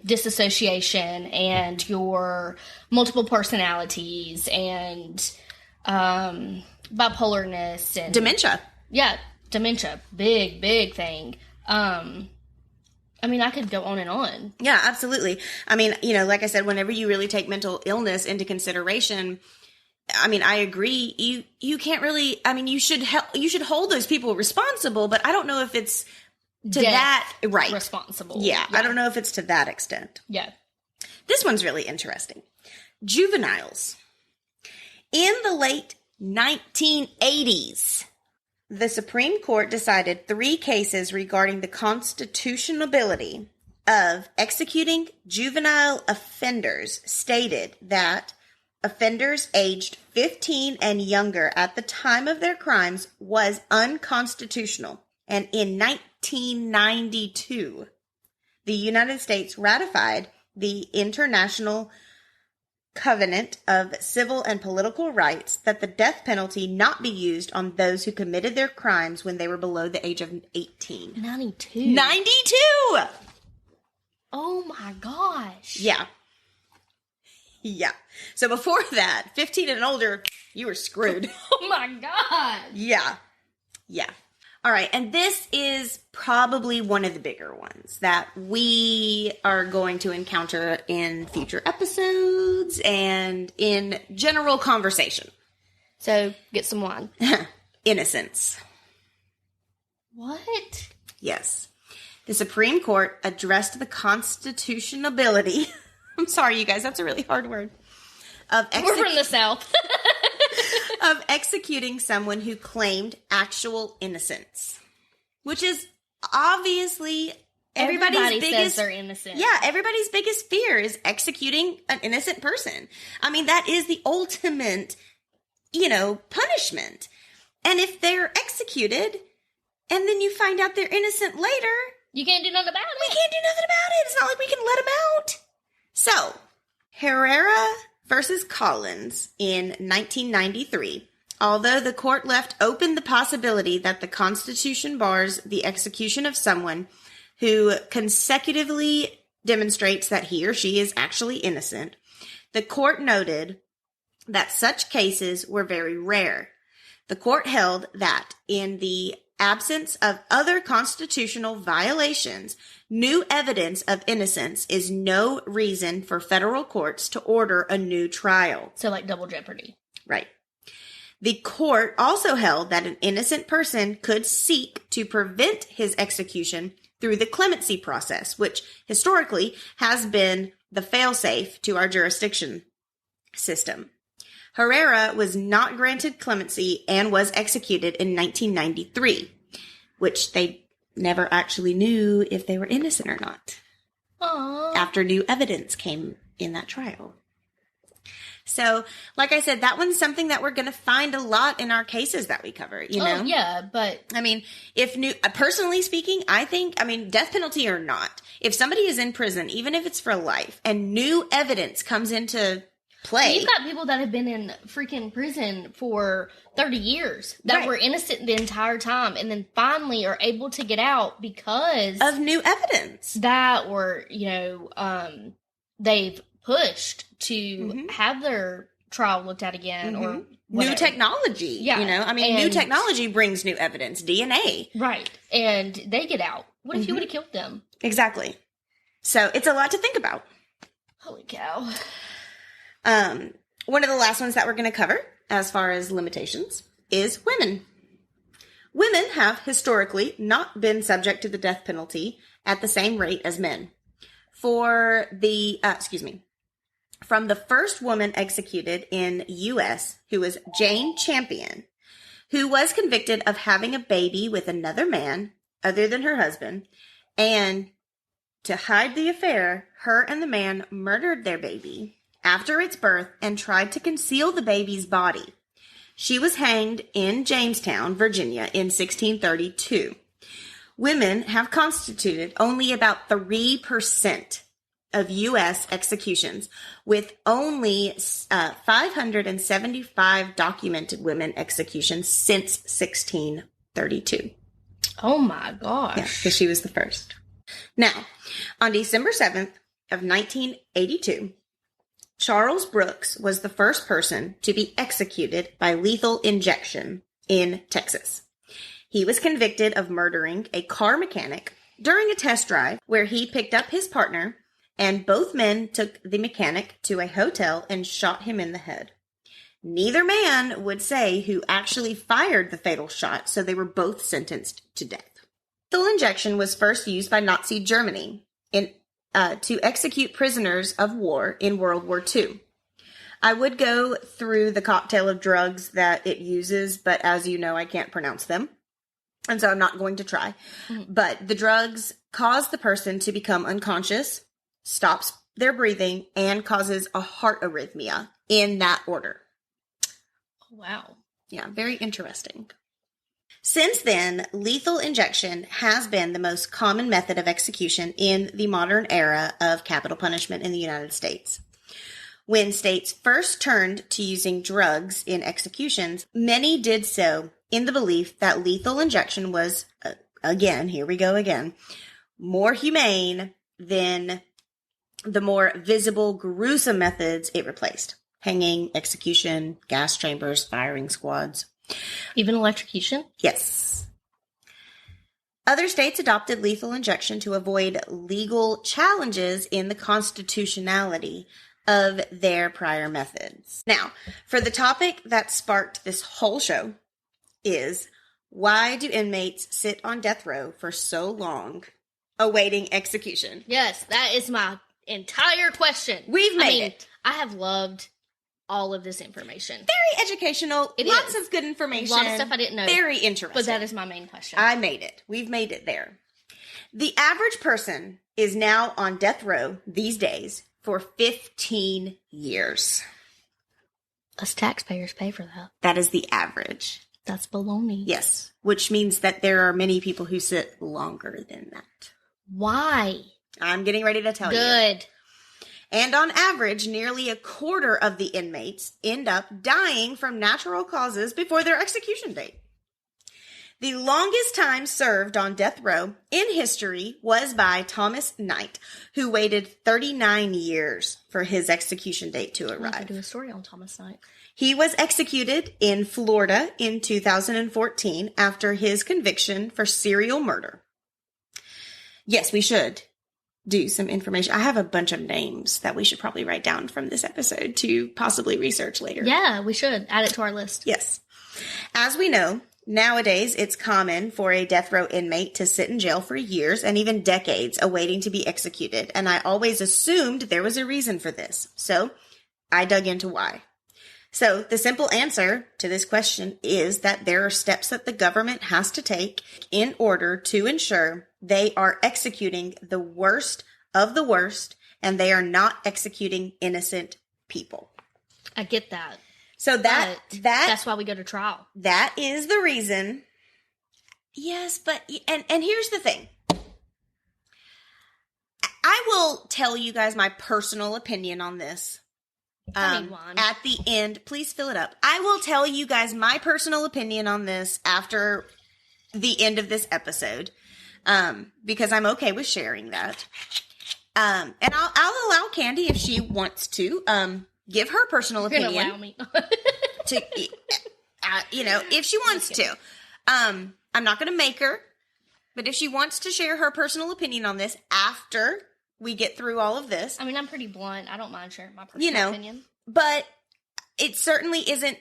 disassociation and your multiple personalities and bipolarness and... Dementia. Yeah, dementia. Big thing. I mean, I could go on and on. Yeah, absolutely. I mean, you know, like I said, whenever you really take mental illness into consideration... I mean, I agree. You can't really. I mean, you should hold those people responsible, but I don't know if it's to that right responsible. Yeah, I don't know if it's to that extent. Yeah, this one's really interesting. Juveniles in the late 1980s, the Supreme Court decided 3 cases regarding the constitutionality of executing juvenile offenders. Stated that offenders aged 15 and younger at the time of their crimes was unconstitutional. And in 1992, the United States ratified the International Covenant of Civil and Political Rights that the death penalty not be used on those who committed their crimes when they were below the age of 18. 92. 92! Oh my gosh. Yeah. Yeah. So before that, 15 and older, you were screwed. Oh my God. Yeah. Yeah. All right. And this is probably one of the bigger ones that we are going to encounter in future episodes and in general conversation. So get some wine. Innocence. What? Yes. The Supreme Court addressed the constitutionality. I'm sorry, you guys. That's a really hard word. We're from the South. Of executing someone who claimed actual innocence. Which is obviously everybody biggest... says they're innocent. Yeah, everybody's biggest fear is executing an innocent person. I mean, that is the ultimate, punishment. And if they're executed, and then you find out they're innocent later... You can't do nothing about it. We can't do nothing about it. It's not like we can let them out. So, Herrera versus Collins in 1993, although the court left open the possibility that the Constitution bars the execution of someone who consecutively demonstrates that he or she is actually innocent, the court noted that such cases were very rare. The court held that in the absence of other constitutional violations, new evidence of innocence is no reason for federal courts to order a new trial. So like double jeopardy. Right. The court also held that an innocent person could seek to prevent his execution through the clemency process, which historically has been the failsafe to our jurisdiction. system. Herrera was not granted clemency and was executed in 1993, which they never actually knew if they were innocent or not. Aww. After new evidence came in that trial. So, like I said, that one's something that we're going to find a lot in our cases that we cover, you know? Oh, yeah, but... I mean, personally speaking, death penalty or not, if somebody is in prison, even if it's for life, and new evidence comes into play... You've got people that have been in freaking prison for 30 years that were innocent the entire time and then finally are able to get out because... of new evidence. That or, they've pushed to have their trial looked at again or whatever. New technology. Yeah. New technology brings new evidence. DNA. Right. And they get out. What if you would have killed them? Exactly. So it's a lot to think about. Holy cow. One of the last ones that we're going to cover as far as limitations is women. Women have historically not been subject to the death penalty at the same rate as men. From the first woman executed in U.S., who was Jane Champion, who was convicted of having a baby with another man other than her husband, and to hide the affair, her and the man murdered their baby after its birth and tried to conceal the baby's body. She was hanged in Jamestown, Virginia in 1632. Women have constituted only about 3% of U.S. executions, with only 575 documented women executions since 1632. Oh my gosh. Yeah, because she was the first. Now, on December 7th of 1982, Charles Brooks was the first person to be executed by lethal injection in Texas. He was convicted of murdering a car mechanic during a test drive where he picked up his partner, and both men took the mechanic to a hotel and shot him in the head. Neither man would say who actually fired the fatal shot, so they were both sentenced to death. Lethal injection was first used by Nazi Germany to execute prisoners of war in World War II. I would go through the cocktail of drugs that it uses, but as you know, I can't pronounce them. And so I'm not going to try. Mm-hmm. But the drugs cause the person to become unconscious, stops their breathing, and causes a heart arrhythmia in that order. Wow. Yeah, very interesting. Since then, lethal injection has been the most common method of execution in the modern era of capital punishment in the United States. When states first turned to using drugs in executions, many did so in the belief that lethal injection was, here we go again, more humane than the more visible, gruesome methods it replaced. Hanging, execution, gas chambers, firing squads. Even electrocution? Yes. Other states adopted lethal injection to avoid legal challenges in the constitutionality of their prior methods. Now, for the topic that sparked this whole show is, why do inmates sit on death row for so long awaiting execution? Yes, that is my entire question. We've made it. I have loved all of this information. Very educational. Lots of good information. A lot of stuff I didn't know. Very interesting. But that is my main question. I made it. We've made it there. The average person is now on death row these days for 15 years. Us taxpayers pay for that. That is the average. That's baloney. Yes, which means that there are many people who sit longer than that. Why? I'm getting ready to tell you. Good. And on average, nearly a quarter of the inmates end up dying from natural causes before their execution date. The longest time served on death row in history was by Thomas Knight, who waited 39 years for his execution date to arrive. I could do a story on Thomas Knight. He was executed in Florida in 2014 after his conviction for serial murder. Yes, we should do some information. I have a bunch of names that we should probably write down from this episode to possibly research later. Yeah, we should. Add it to our list. Yes. As we know, nowadays it's common for a death row inmate to sit in jail for years and even decades awaiting to be executed, and I always assumed there was a reason for this. So, I dug into why. So the simple answer to this question is that there are steps that the government has to take in order to ensure they are executing the worst of the worst, and they are not executing innocent people. I get that. So that's why we go to trial. That is the reason. Yes, but and here's the thing. I will tell you guys my personal opinion on this. At the end, please fill it up. I will tell you guys my personal opinion on this after the end of this episode, because I'm okay with sharing that. And I'll allow Candy, if she wants to, give her personal opinion. You're gonna allow me. If she wants to. I'm not going to make her, but if she wants to share her personal opinion on this after we get through all of this. I mean, I'm pretty blunt. I don't mind sharing my personal opinion. But it certainly isn't,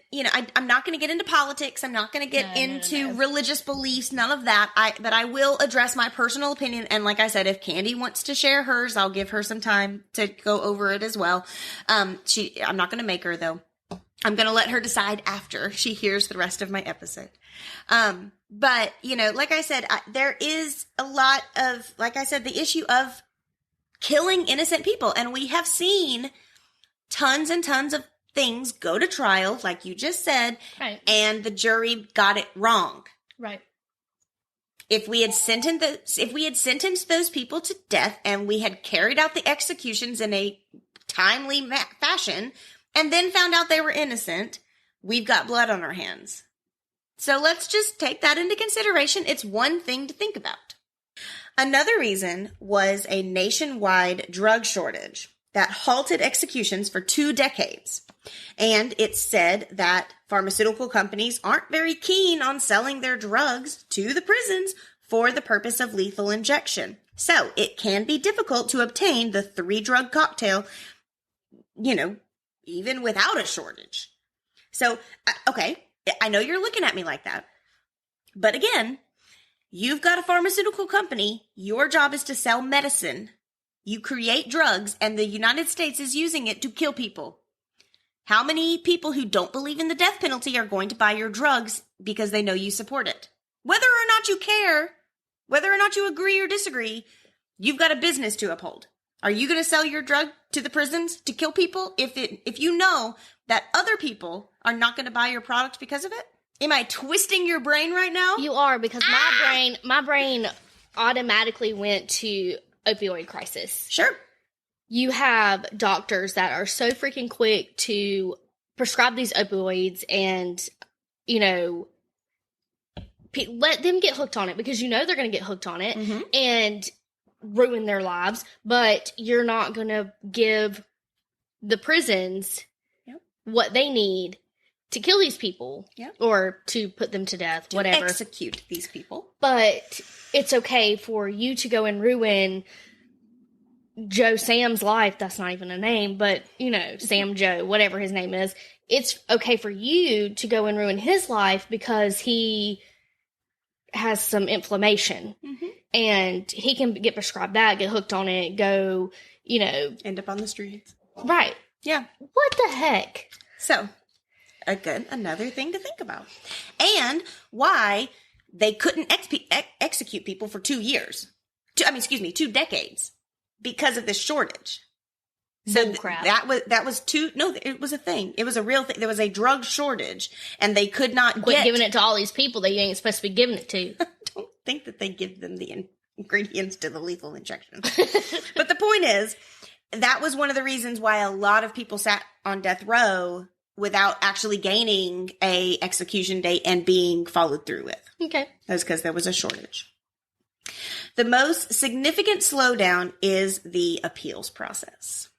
I'm not going to get into politics. I'm not going to get into religious beliefs, none of that. But I will address my personal opinion. And like I said, if Candy wants to share hers, I'll give her some time to go over it as well. I'm not going to make her, though. I'm going to let her decide after she hears the rest of my episode. But, like I said, there is a lot of, like I said, the issue of killing innocent people. And we have seen tons and tons of things go to trial, like you just said, right, and the jury got it wrong. Right. If we had sentenced those people to death and we had carried out the executions in a timely fashion and then found out they were innocent, we've got blood on our hands. So let's just take that into consideration. It's one thing to think about. Another reason was a nationwide drug shortage that halted executions for 2 decades. And it's said that pharmaceutical companies aren't very keen on selling their drugs to the prisons for the purpose of lethal injection. So it can be difficult to obtain the 3-drug cocktail, even without a shortage. So, okay, I know you're looking at me like that. But again, you've got a pharmaceutical company. Your job is to sell medicine. You create drugs, and the United States is using it to kill people. How many people who don't believe in the death penalty are going to buy your drugs because they know you support it? Whether or not you care, whether or not you agree or disagree, you've got a business to uphold. Are you going to sell your drug to the prisons to kill people if you know that other people are not going to buy your product because of it? Am I twisting your brain right now? You are, because my brain automatically went to opioid crisis. Sure. You have doctors that are so freaking quick to prescribe these opioids and, let them get hooked on it because they're going to get hooked on it and ruin their lives. But you're not going to give the prisons what they need to kill these people or to put them to death, whatever. Execute these people. But it's okay for you to go and ruin Joe Sam's life. That's not even a name, but Sam Joe, whatever his name is. It's okay for you to go and ruin his life because he has some inflammation and he can get prescribed that, get hooked on it, go, end up on the streets. Right. Yeah. What the heck? So, another thing to think about. And why they couldn't execute people for 2 years. 2 decades. Because of this shortage. So crap. that was it was a thing. It was a real thing. There was a drug shortage and they could not quit giving it to all these people that you ain't supposed to be giving it to. I don't think that they give them the ingredients to the lethal injection. But the point is, that was one of the reasons why a lot of people sat on death row without actually gaining a execution date and being followed through with. Okay. That was because there was a shortage. The most significant slowdown is the appeals process.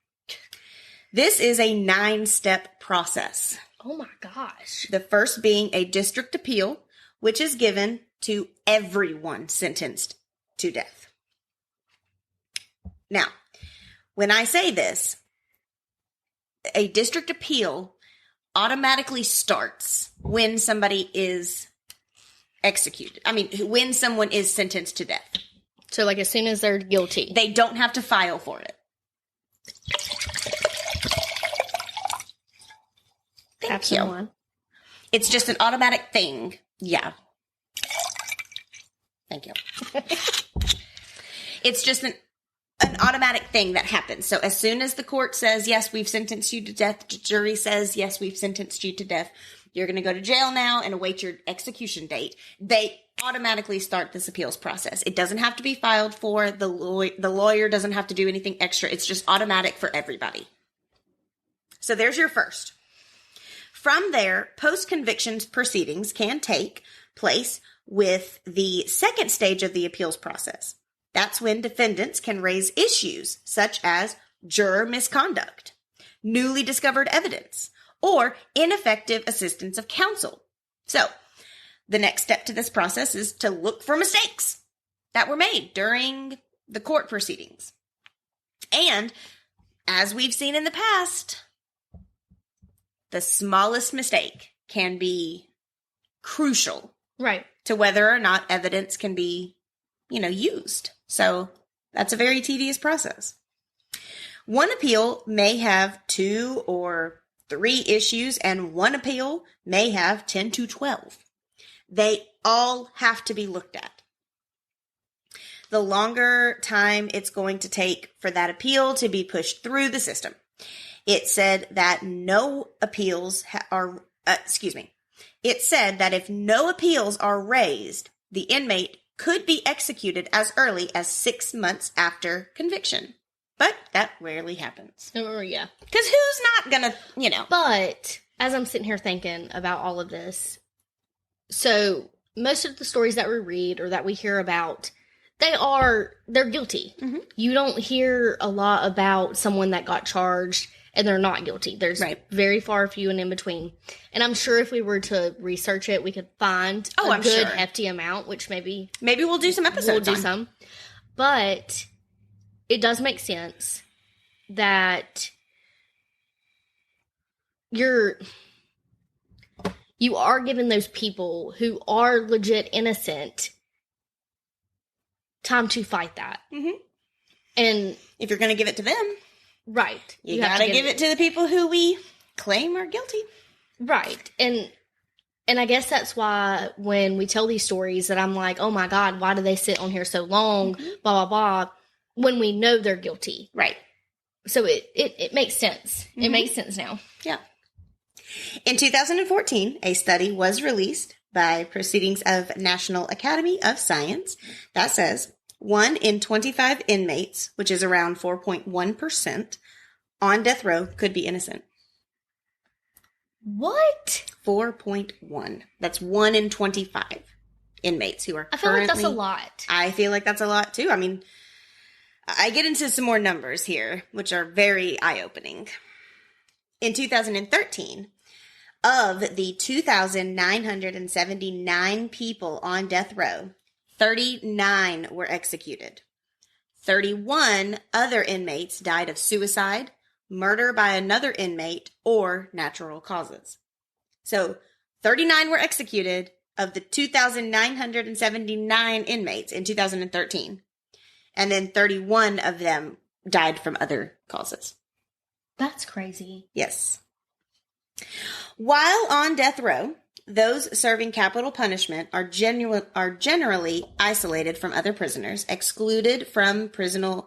This is a 9-step process. Oh my gosh. The first being a district appeal, which is given to everyone sentenced to death. Now, when I say this, a district appeal automatically starts when somebody is executed. When someone is sentenced to death. So, as soon as they're guilty. They don't have to file for it. Thank you. It's just an automatic thing. Yeah. Thank you. It's just an automatic thing that happens. So as soon as the court says, yes, we've sentenced you to death, the jury says, yes, we've sentenced you to death, you're going to go to jail now and await your execution date, they automatically start this appeals process. It doesn't have to be filed for. The lawyer doesn't have to do anything extra. It's just automatic for everybody. So there's your first. From there, post-conviction proceedings can take place with the second stage of the appeals process. That's when defendants can raise issues such as juror misconduct, newly discovered evidence, or ineffective assistance of counsel. So, the next step to this process is to look for mistakes that were made during the court proceedings. And, as we've seen in the past, the smallest mistake can be crucial. Right. To whether or not evidence can be, used. So that's a very tedious process. One appeal may have 2 or 3 issues, and one appeal may have 10 to 12. They all have to be looked at. The longer time it's going to take for that appeal to be pushed through the system. It said that It said that if no appeals are raised, the inmate could be executed as early as 6 months after conviction. But that rarely happens. Oh, yeah. Because who's not gonna, But, as I'm sitting here thinking about all of this, so most of the stories that we read or that we hear about, they're guilty. Mm-hmm. You don't hear a lot about someone that got charged and they're not guilty. There's very far few and in between. And I'm sure if we were to research it, we could find a good hefty amount, which maybe we'll do some episodes on. But it does make sense that you are giving those people who are legit innocent time to fight that. Mm-hmm. And if you're going to give it to them, right, you got to give it to the people who we claim are guilty. Right. And I guess that's why when we tell these stories that I'm like, oh my God, why do they sit on here so long? Mm-hmm. Blah, blah, blah. When we know they're guilty. Right. So it makes sense. Mm-hmm. It makes sense now. Yeah. In 2014, a study was released by Proceedings of National Academy of Science that says 1 in 25 inmates, which is around 4.1%, on death row could be innocent. What? 4.1. That's 1 in 25 inmates who are I feel like that's a lot. I feel like that's a lot too. I mean, I get into some more numbers here, which are very eye-opening. In 2013, of the 2,979 people on death row, 39 were executed. 31 other inmates died of suicide, murder by another inmate, or natural causes. So 39 were executed of the 2,979 inmates in 2013. And then 31 of them died from other causes. That's crazy. Yes. While on death row, those serving capital punishment are generally isolated from other prisoners, excluded from prison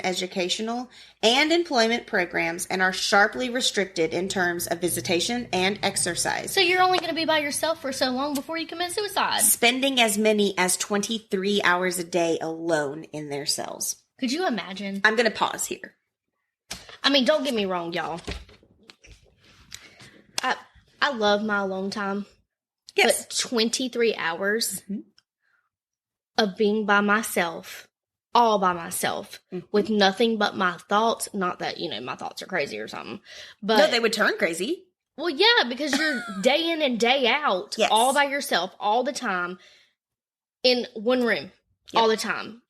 educational and employment programs, and are sharply restricted in terms of visitation and exercise. So you're only going to be by yourself for so long before you commit suicide. Spending as many as 23 hours a day alone in their cells. Could you imagine? I'm going to pause here. I mean, don't get me wrong, y'all. I love my alone time. Yes. But 23 hours of being by myself, all by myself, with nothing but my thoughts. Not that, my thoughts are crazy or something. But no, they would turn crazy. Well, yeah, because you're day in and day out, all by yourself, all the time, in one room, all the time.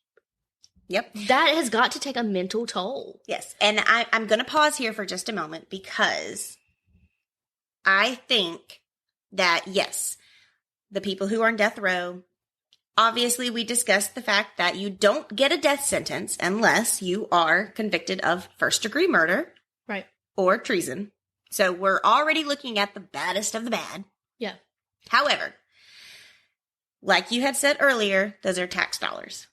Yep. That has got to take a mental toll. Yes. And I'm going to pause here for just a moment because I think that, yes, the people who are on death row, obviously we discussed the fact that you don't get a death sentence unless you are convicted of first-degree murder. Right. or treason. So we're already looking at the baddest of the bad. Yeah. However, like you had said earlier, those are tax dollars.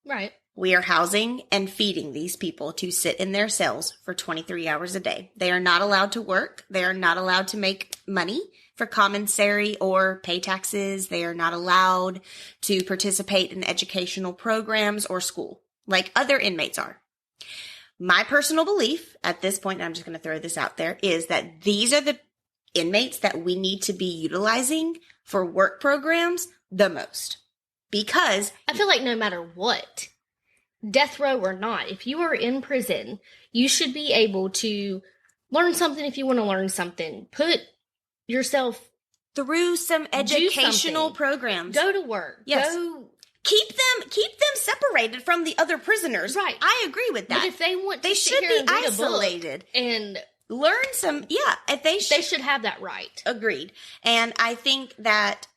Right. We are housing and feeding these people to sit in their cells for 23 hours a day. They are not allowed to work. They are not allowed to make money for commissary or pay taxes. They are not allowed to participate in educational programs or school like other inmates are. My personal belief at this point, and I'm just going to throw this out there, is that these are the inmates that we need to be utilizing for work programs the most. Because I feel like no matter what, death row or not, if you are in prison, you should be able to learn something if you want to learn something. Put yourself through some educational programs. Go to work. Yes. Keep them separated from the other prisoners. Right. I agree with that. But if they want to they sit should here be and read isolated a book and learn some. Yeah, they should have that right. Agreed. And I think that,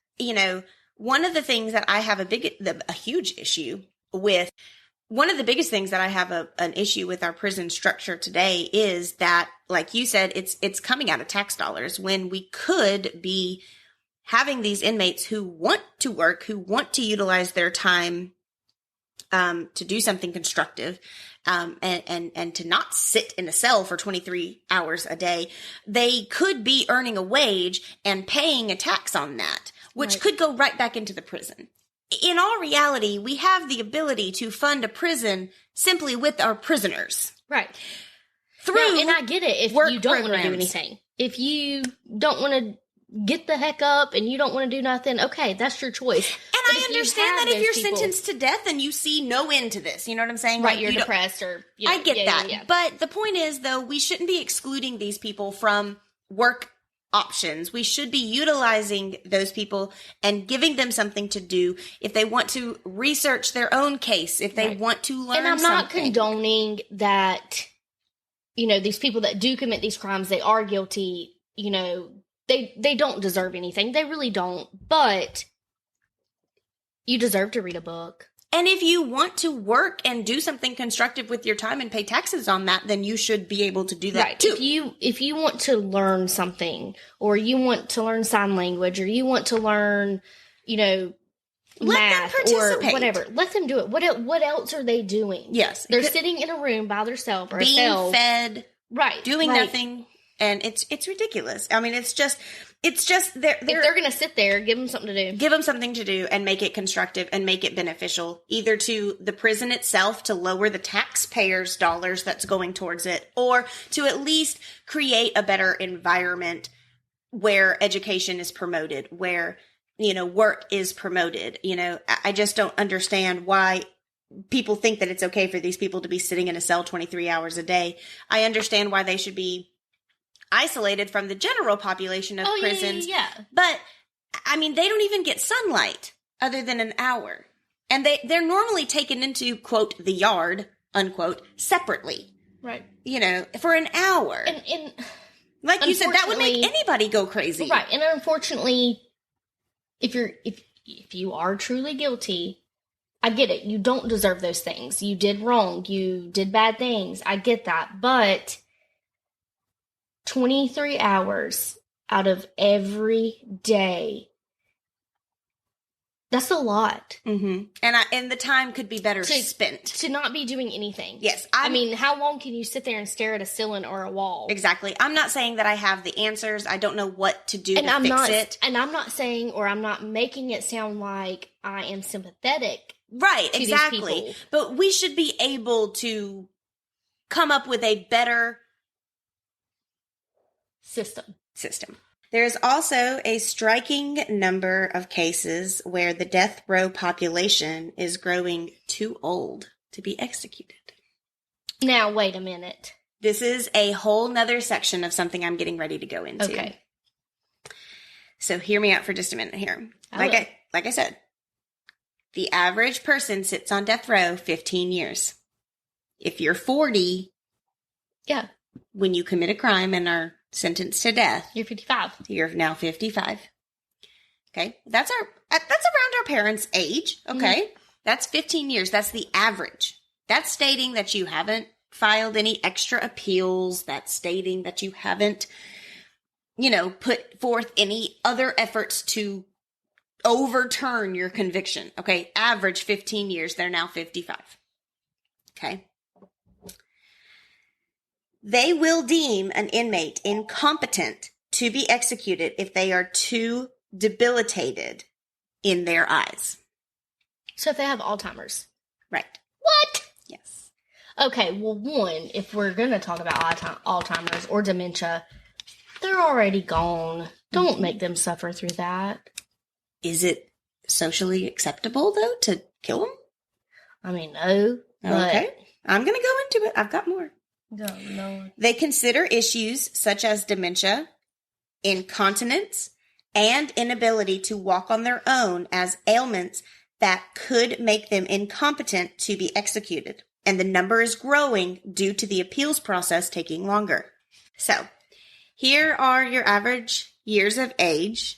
one of the things that I have a huge issue with, one of the biggest things that I have an issue with our prison structure today is that, like you said, it's coming out of tax dollars when we could be having these inmates who want to work, who want to utilize their time to do something constructive, and to not sit in a cell for 23 hours a day. They could be earning a wage and paying a tax on that, which could go right back into the prison. In all reality, we have the ability to fund a prison simply with our prisoners. Right. And I get it if you don't want to do anything. If you don't want to get the heck up and you don't want to do nothing, okay, that's your choice. And I understand that if you're sentenced to death and you see no end to this, you know what I'm saying? Right, you're depressed or... I get that. Yeah. But the point is, though, we shouldn't be excluding these people from work options. We should be utilizing those people and giving them something to do if they want to research their own case, if they want to learn something. And I'm not condoning that, these people that do commit these crimes, they are guilty, they don't deserve anything. They really don't. But you deserve to read a book. And if you want to work and do something constructive with your time and pay taxes on that, then you should be able to do that too. If you want to learn something, or you want to learn sign language, or you want to learn, math or whatever, let them do it. What else are they doing? Yes. They're sitting in a room by themselves or being fed, right, doing nothing. And it's ridiculous. I mean, it's just if they're going to sit there, give them something to do. Give them something to do and make it constructive and make it beneficial, either to the prison itself to lower the taxpayers' dollars that's going towards it, or to at least create a better environment where education is promoted, where, work is promoted. I just don't understand why people think that it's okay for these people to be sitting in a cell 23 hours a day. I understand why they should be isolated from the general population of prisons. Yeah. But, I mean, they don't even get sunlight other than an hour. And they're normally taken into, quote, the yard, unquote, separately. Right. For an hour. And like you said, that would make anybody go crazy. Right. And unfortunately, if you are truly guilty, I get it. You don't deserve those things. You did wrong. You did bad things. I get that. But 23 hours out of every day, that's a lot. Mm-hmm. And the time could be better spent. To not be doing anything. Yes. I mean, how long can you sit there and stare at a ceiling or a wall? Exactly. I'm not saying that I have the answers. I don't know what to do to fix it. And I'm not saying, or I'm not making it sound like I am sympathetic. Right, exactly. But we should be able to come up with a better system. There is also a striking number of cases where the death row population is growing too old to be executed. Now, wait a minute. This is a whole nother section of something I'm getting ready to go into. Okay. So hear me out for just a minute here. Like I said, the average person sits on death row 15 years. If you're 40, yeah, when you commit a crime and are sentenced to death, you're 55. You're now 55. Okay, that's around our parents' age. Okay, That's 15 years. That's the average. That's stating that you haven't filed any extra appeals that's stating that you haven't, put forth any other efforts to overturn your conviction. Okay. Average 15 years. They're now 55. Okay. They will deem an inmate incompetent to be executed if they are too debilitated in their eyes. So if they have Alzheimer's. Right. What? Yes. Okay, well, one, if we're going to talk about Alzheimer's or dementia, they're already gone. Don't make them suffer through that. Is it socially acceptable, though, to kill them? I mean, no. Okay. I'm going to go into it. I've got more. No. They consider issues such as dementia, incontinence, and inability to walk on their own as ailments that could make them incompetent to be executed. And the number is growing due to the appeals process taking longer. So, here are your average years of age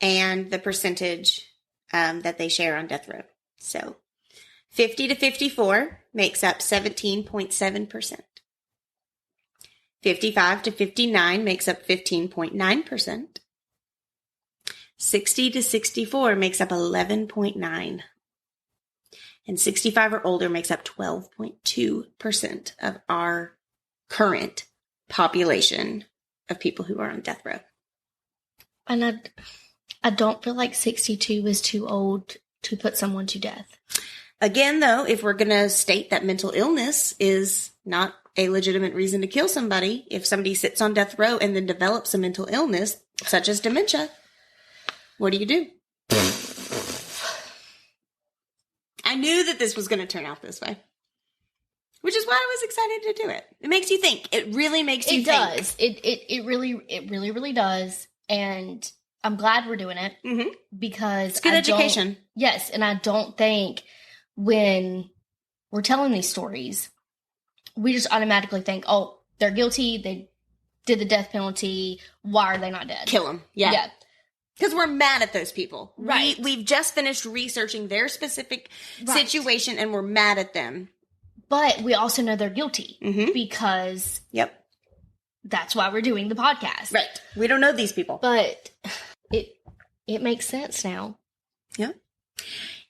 and the percentage that they share on death row. So, 50 to 54 makes up 17.7%. 55 to 59 makes up 15.9%. 60 to 64 makes up 11.9%. And 65 or older makes up 12.2% of our current population of people who are on death row. And I don't feel like 62 is too old to put someone to death. Again, though, if we're going to state that mental illness is not a legitimate reason to kill somebody, if somebody sits on death row and then develops a mental illness, such as dementia, what do? I knew that this was going to turn out this way, which is why I was excited to do it. It makes you think. It really makes you think. It really does. And I'm glad we're doing it because it's good education. Yes. And I don't think when we're telling these stories, we just automatically think, oh, they're guilty. They did the death penalty. Why are they not dead? Kill them. Yeah. Because we're mad at those people. Right. We've just finished researching their specific situation and we're mad at them. But we also know they're guilty because that's why we're doing the podcast. Right. We don't know these people. But it makes sense now. Yeah.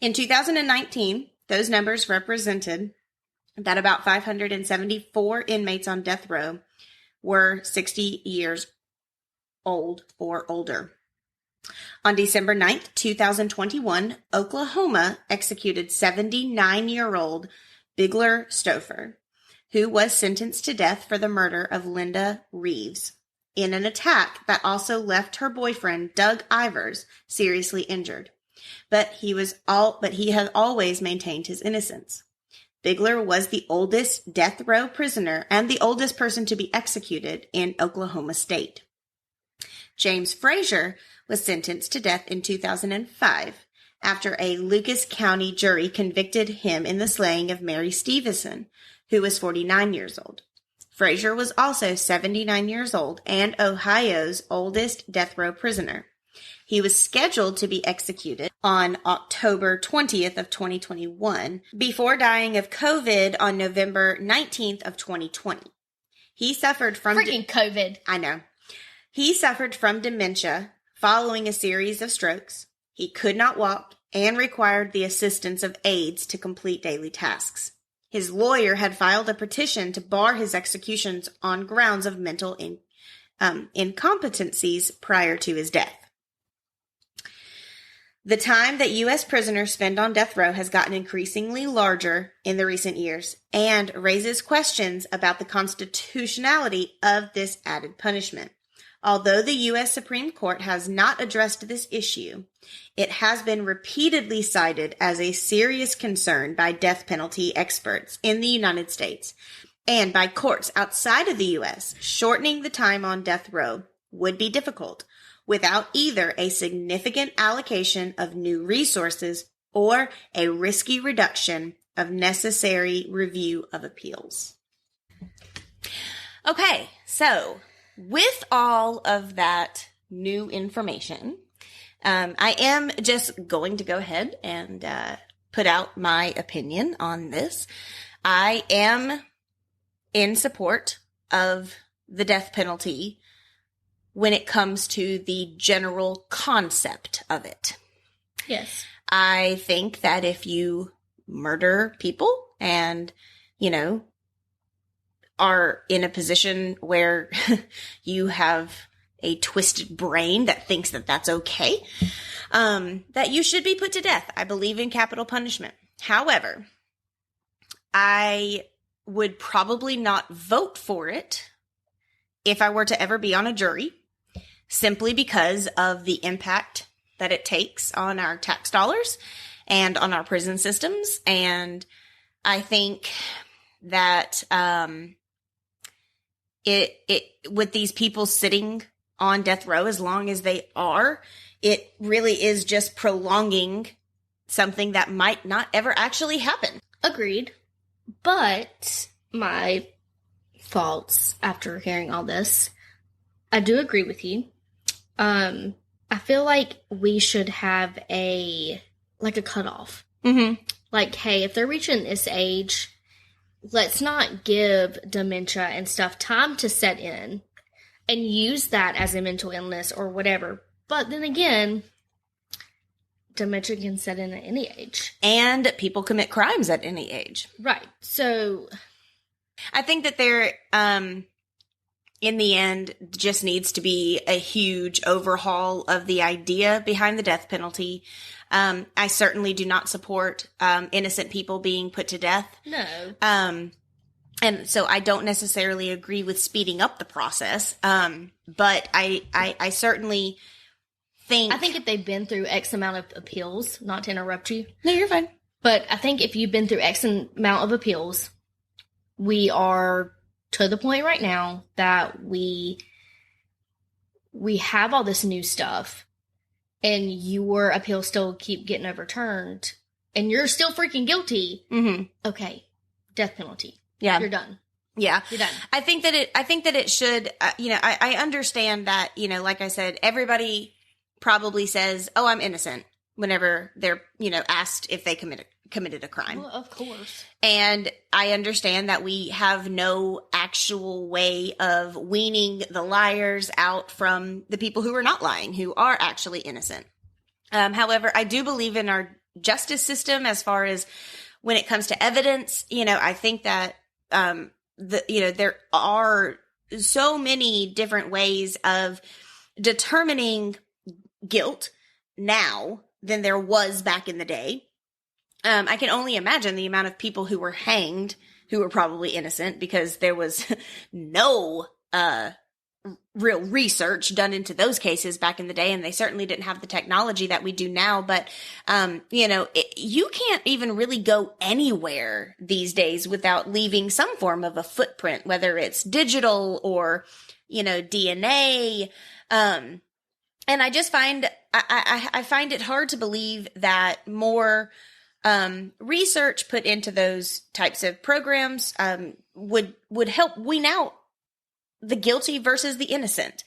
In 2019, those numbers represented that about 574 inmates on death row were 60 years old or older. On December 9th, 2021, Oklahoma executed 79-year-old Bigler Stouffer, who was sentenced to death for the murder of Linda Reeves in an attack that also left her boyfriend, Doug Ivers, seriously injured. But he had always maintained his innocence. Bigler was the oldest death row prisoner and the oldest person to be executed in Oklahoma State. James Frazier was sentenced to death in 2005 after a Lucas County jury convicted him in the slaying of Mary Stevenson, who was 49 years old. Frazier was also 79 years old and Ohio's oldest death row prisoner. He was scheduled to be executed on October 20th of 2021 before dying of COVID on November 19th of 2020. He suffered from freaking COVID. I know. He suffered from dementia following a series of strokes. He could not walk and required the assistance of aides to complete daily tasks. His lawyer had filed a petition to bar his executions on grounds of mental incompetencies prior to his death. The time that U.S. prisoners spend on death row has gotten increasingly larger in the recent years and raises questions about the constitutionality of this added punishment. Although the U.S. Supreme Court has not addressed this issue, it has been repeatedly cited as a serious concern by death penalty experts in the United States and by courts outside of the U.S. Shortening the time on death row would be difficult without either a significant allocation of new resources or a risky reduction of necessary review of appeals. Okay, so with all of that new information, I am just going to go ahead and put out my opinion on this. I am in support of the death penalty when it comes to the general concept of it. Yes. I think that if you murder people and, are in a position where you have a twisted brain that thinks that that's okay, that you should be put to death. I believe in capital punishment. However, I would probably not vote for it if I were to ever be on a jury, simply because of the impact that it takes on our tax dollars and on our prison systems. And I think that it with these people sitting on death row as long as they are, it really is just prolonging something that might not ever actually happen. Agreed. But my thoughts after hearing all this, I do agree with you. I feel like we should have a cutoff. Mm-hmm. Like, hey, if they're reaching this age, let's not give dementia and stuff time to set in and use that as a mental illness or whatever. But then again, dementia can set in at any age. And people commit crimes at any age. Right. So I think that there, in the end, just needs to be a huge overhaul of the idea behind the death penalty. I certainly do not support innocent people being put to death. No. And so I don't necessarily agree with speeding up the process. But I certainly think... I think if they've been through X amount of appeals, not to interrupt you. No, you're fine. But I think if you've been through X amount of appeals, we are to the point right now that we have all this new stuff and your appeals still keep getting overturned and you're still freaking guilty. Mm-hmm. Okay. Death penalty. Yeah. You're done. Yeah. You're done. I think that it should, I understand that, like I said, everybody probably says, oh, I'm innocent whenever they're, asked if they committed a crime. Well, of course. And I understand that we have no actual way of weaning the liars out from the people who are not lying, who are actually innocent. However, I do believe in our justice system as far as when it comes to evidence. I think that, there are so many different ways of determining guilt now than there was back in the day. I can only imagine the amount of people who were hanged who were probably innocent because there was no real research done into those cases back in the day, and they certainly didn't have the technology that we do now. But, you can't even really go anywhere these days without leaving some form of a footprint, whether it's digital or, DNA. And I just find, I find it hard to believe that more research put into those types of programs would help wean out the guilty versus the innocent.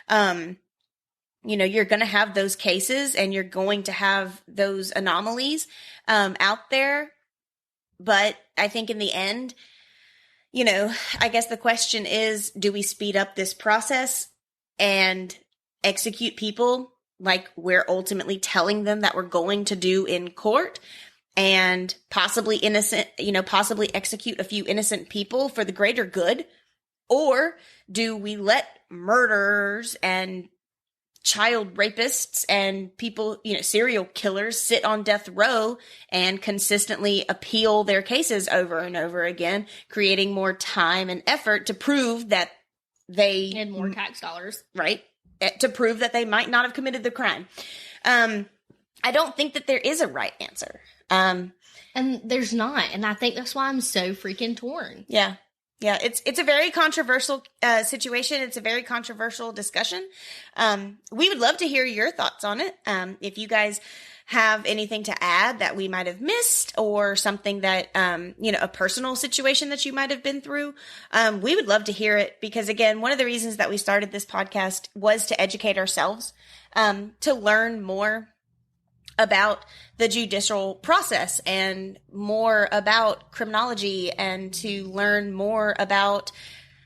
You're going to have those cases and you're going to have those anomalies out there. But I think in the end, I guess the question is, do we speed up this process and execute people like we're ultimately telling them that we're going to do in court, and possibly possibly execute a few innocent people for the greater good? Or do we let murderers and child rapists and people, serial killers sit on death row and consistently appeal their cases over and over again, creating more time and effort to prove that they... And more tax dollars. Right. To prove that they might not have committed the crime. I don't think that there is a right answer. And there's not. And I think that's why I'm so freaking torn. Yeah. Yeah, it's a very controversial situation. It's a very controversial discussion. We would love to hear your thoughts on it. If you guys have anything to add that we might have missed, or something that, a personal situation that you might have been through, we would love to hear it, because again, one of the reasons that we started this podcast was to educate ourselves, to learn more about the judicial process and more about criminology and to learn more about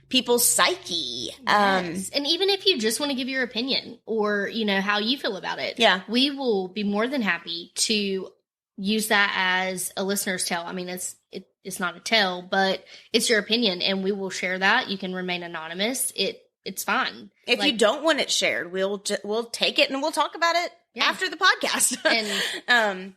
people's psyche. Yes. And even if you just want to give your opinion or, how you feel about it, we will be more than happy to use that as a listener's tale. I mean, it's not a tale, but it's your opinion, and we will share that. You can remain anonymous. It's fine. If you don't want it shared, we'll take it and we'll talk about it after the podcast. And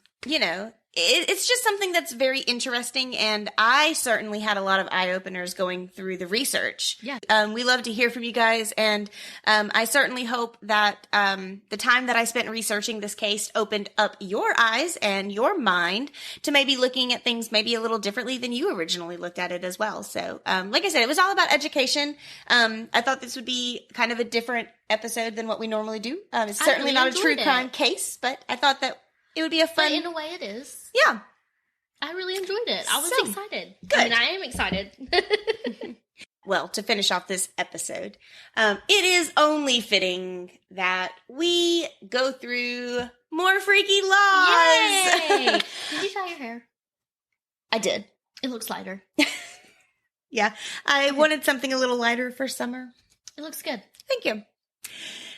it's just something that's very interesting, and I certainly had a lot of eye-openers going through the research. Yeah. We love to hear from you guys, and I certainly hope that the time that I spent researching this case opened up your eyes and your mind to maybe looking at things maybe a little differently than you originally looked at it as well. So, like I said, it was all about education. I thought this would be kind of a different episode than what we normally do. It's certainly not a true crime case, but I thought that it would be a fun... But in a way it is. Yeah. I really enjoyed it. I was excited. Good. I mean, I am excited. Well, to finish off this episode, it is only fitting that we go through more freaky laws. Yay! Did you dye your hair? I did. It looks lighter. Yeah. I wanted something a little lighter for summer. It looks good. Thank you.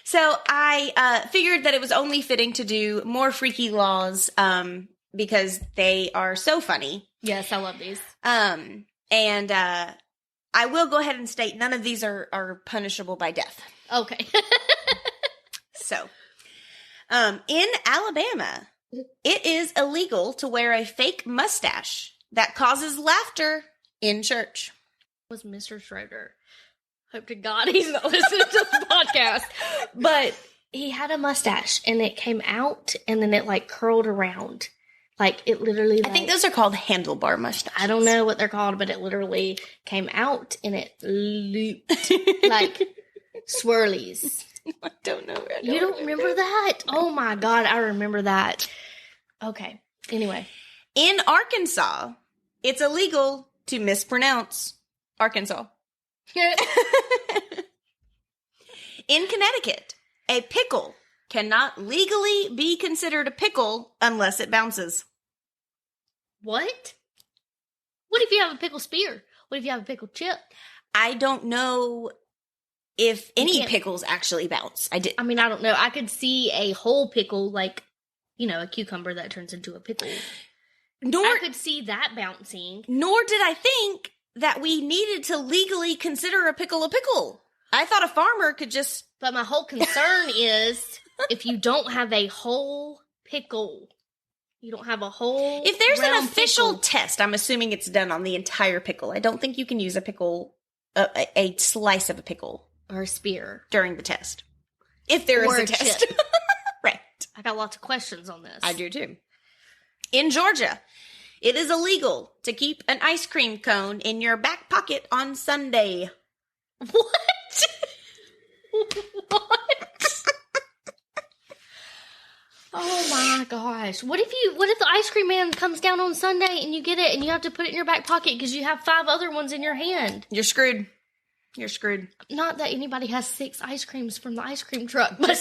So I figured that it was only fitting to do more freaky laws because they are so funny. Yes, I love these. And I will go ahead and state none of these are punishable by death. Okay. So, in Alabama, it is illegal to wear a fake mustache that causes laughter in church. Was Mr. Schroeder. Hope to God he's not listening to the podcast. But he had a mustache, and it came out, and then it, curled around. It literally... I think those are called handlebar mustaches. I don't know what they're called, but it literally came out, and it looped. Like swirlies. I don't know. You don't remember that? Oh, my God, I remember that. Okay, anyway. In Arkansas, it's illegal to mispronounce Arkansas. In Connecticut, a pickle cannot legally be considered a pickle unless it bounces. What? What if you have a pickle spear? What if you have a pickle chip? I don't know if any pickles actually bounce. I don't know. I could see a whole pickle, a cucumber that turns into a pickle. I could see that bouncing. Nor did I think that we needed to legally consider a pickle. I thought a farmer could just... But my whole concern is if you don't have a whole pickle, you don't have a whole... If there's an official test, I'm assuming it's done on the entire pickle. I don't think you can use a pickle, a slice of a pickle. Or a spear. During the test. If there is a test. Right. I got lots of questions on this. I do too. In Georgia, it is illegal to keep an ice cream cone in your back pocket on Sunday. What? What? Oh my gosh. What if the ice cream man comes down on Sunday and you get it and you have to put it in your back pocket because you have 5 other ones in your hand? You're screwed. You're screwed. Not that anybody has 6 ice creams from the ice cream truck. But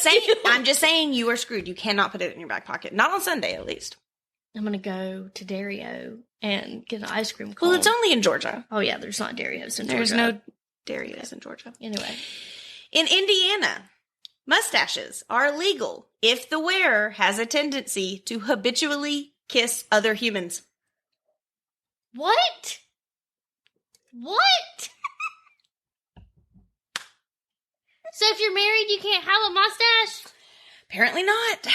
I'm just saying you are screwed. You cannot put it in your back pocket. Not on Sunday, at least. I'm going to go to Dario and get an ice cream cone. Well, it's only in Georgia. Oh, yeah. There's not Darios in Georgia. There's no Darios in Georgia. Anyway. In Indiana, mustaches are legal if the wearer has a tendency to habitually kiss other humans. What? What? So if you're married, you can't have a mustache? Apparently not.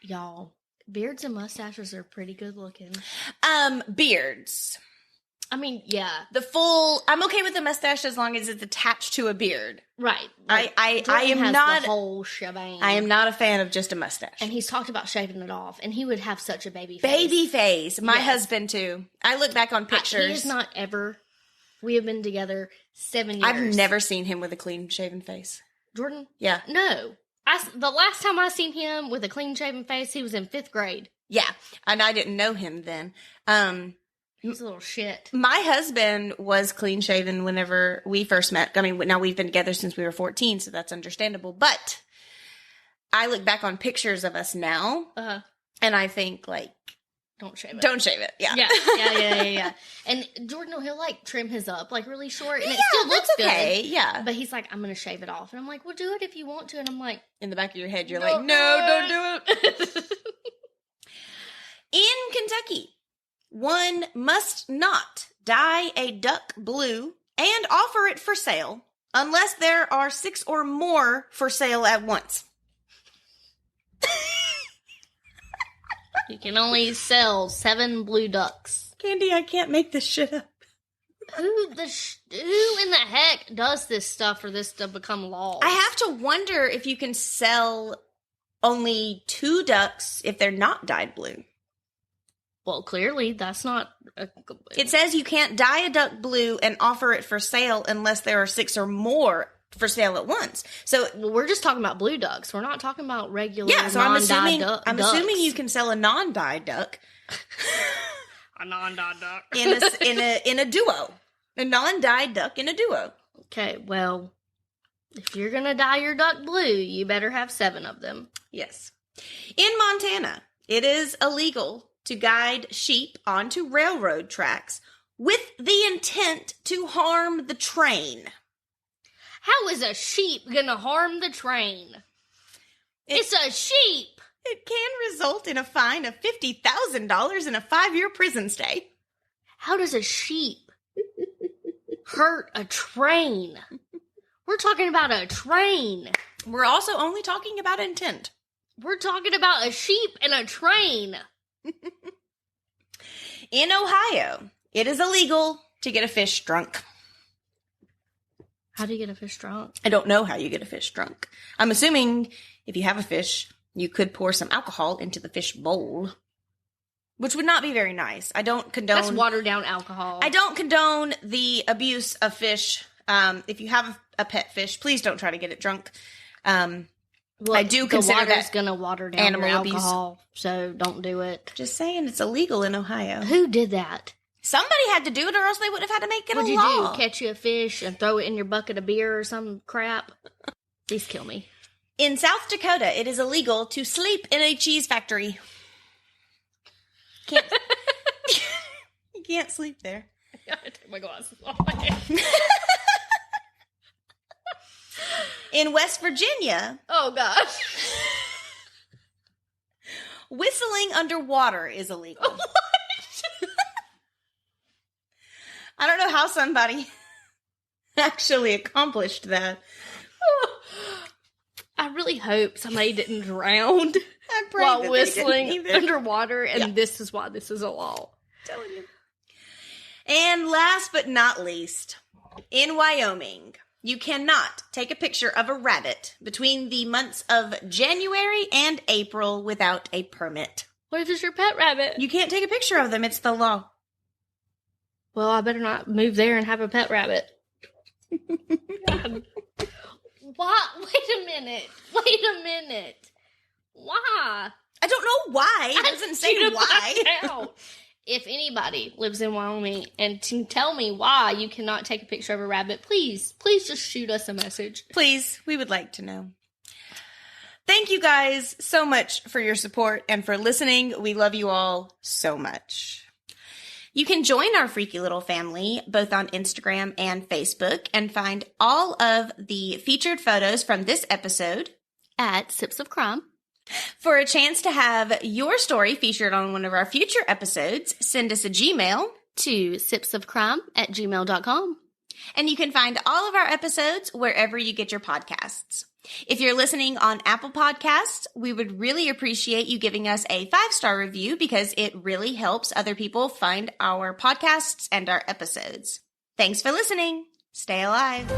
Y'all, beards and mustaches are pretty good looking. Beards. I mean, yeah. I'm okay with the mustache as long as it's attached to a beard. Right. I am not the whole shebang. I am not a fan of just a mustache. And he's talked about shaving it off, and he would have such a baby face. Baby face. My husband too. I look back on pictures. He is not ever. We have been together 7 years. I've never seen him with a clean shaven face. Jordan? Yeah. No. The last time I seen him with a clean shaven face, he was in 5th grade. Yeah. And I didn't know him then. He's a little shit. My husband was clean shaven whenever we first met. I mean, now we've been together since we were 14, so that's understandable. But I look back on pictures of us now, And I think, like, don't shave it. Don't shave it. Yeah. Yeah. And Jordan he'll like trim his up like really short, and it still looks okay. good. Yeah. But he's like, I'm gonna shave it off, and I'm like, well, do it if you want to. And I'm like, in the back of your head, you're like, no, don't do it. In Kentucky, one must not dye a duck blue and offer it for sale unless there are 6 or more for sale at once. You can only sell 7 blue ducks. Candy, I can't make this shit up. Who in the heck does this stuff for this to become law? I have to wonder if you can sell only 2 ducks if they're not dyed blue. Well, clearly, that's not... It says you can't dye a duck blue and offer it for sale unless there are 6 or more for sale at once. So we're just talking about blue ducks. We're not talking about regular so non-dyed I'm assuming you can sell a non-dyed duck. A non-dyed duck. in a duo. A non-dyed duck in a duo. Okay, well, if you're going to dye your duck blue, you better have 7 of them. Yes. In Montana, it is illegal to guide sheep onto railroad tracks with the intent to harm the train. How is a sheep gonna harm the train? It's a sheep! It can result in a fine of $50,000 and a 5-year prison stay. How does a sheep hurt a train? We're talking about a train. We're also only talking about intent. We're talking about a sheep and a train. In Ohio, it is illegal to get a fish drunk. How do you get a fish drunk? I don't know how you get a fish drunk. I'm assuming if you have a fish, you could pour some alcohol into the fish bowl, which would not be very nice. I don't condone... That's watered down alcohol. I don't condone the abuse of fish. If you have a pet fish, please don't try to get it drunk. I do consider that going to water down animal alcohol, abuse. So don't do it. Just saying, it's illegal in Ohio. Who did that? Somebody had to do it, or else they wouldn't have had to make it What'd a you law. do? Catch you a fish and throw it in your bucket of beer or some crap? Please kill me. In South Dakota, it is illegal to sleep in a cheese factory. Can't. You can't sleep there. I take my glasses off. In West Virginia. Oh, gosh. Whistling underwater is illegal. What? I don't know how somebody actually accomplished that. I really hope somebody didn't drown while whistling underwater, and this is why this is a law. I'm telling you. And last but not least, in Wyoming, you cannot take a picture of a rabbit between the months of January and April without a permit. What if it's your pet rabbit? You can't take a picture of them. It's the law. Well, I better not move there and have a pet rabbit. Why? Wait a minute. Why? I don't know why. It doesn't say why. If anybody lives in Wyoming and can tell me why you cannot take a picture of a rabbit, please just shoot us a message. Please, we would like to know. Thank you guys so much for your support and for listening. We love you all so much. You can join our freaky little family both on Instagram and Facebook and find all of the featured photos from this episode at Sips of Crime. For a chance to have your story featured on one of our future episodes, send us a Gmail to sipsofcrime@gmail.com. And you can find all of our episodes wherever you get your podcasts. If you're listening on Apple Podcasts, we would really appreciate you giving us a 5-star review because it really helps other people find our podcasts and our episodes. Thanks for listening. Stay alive.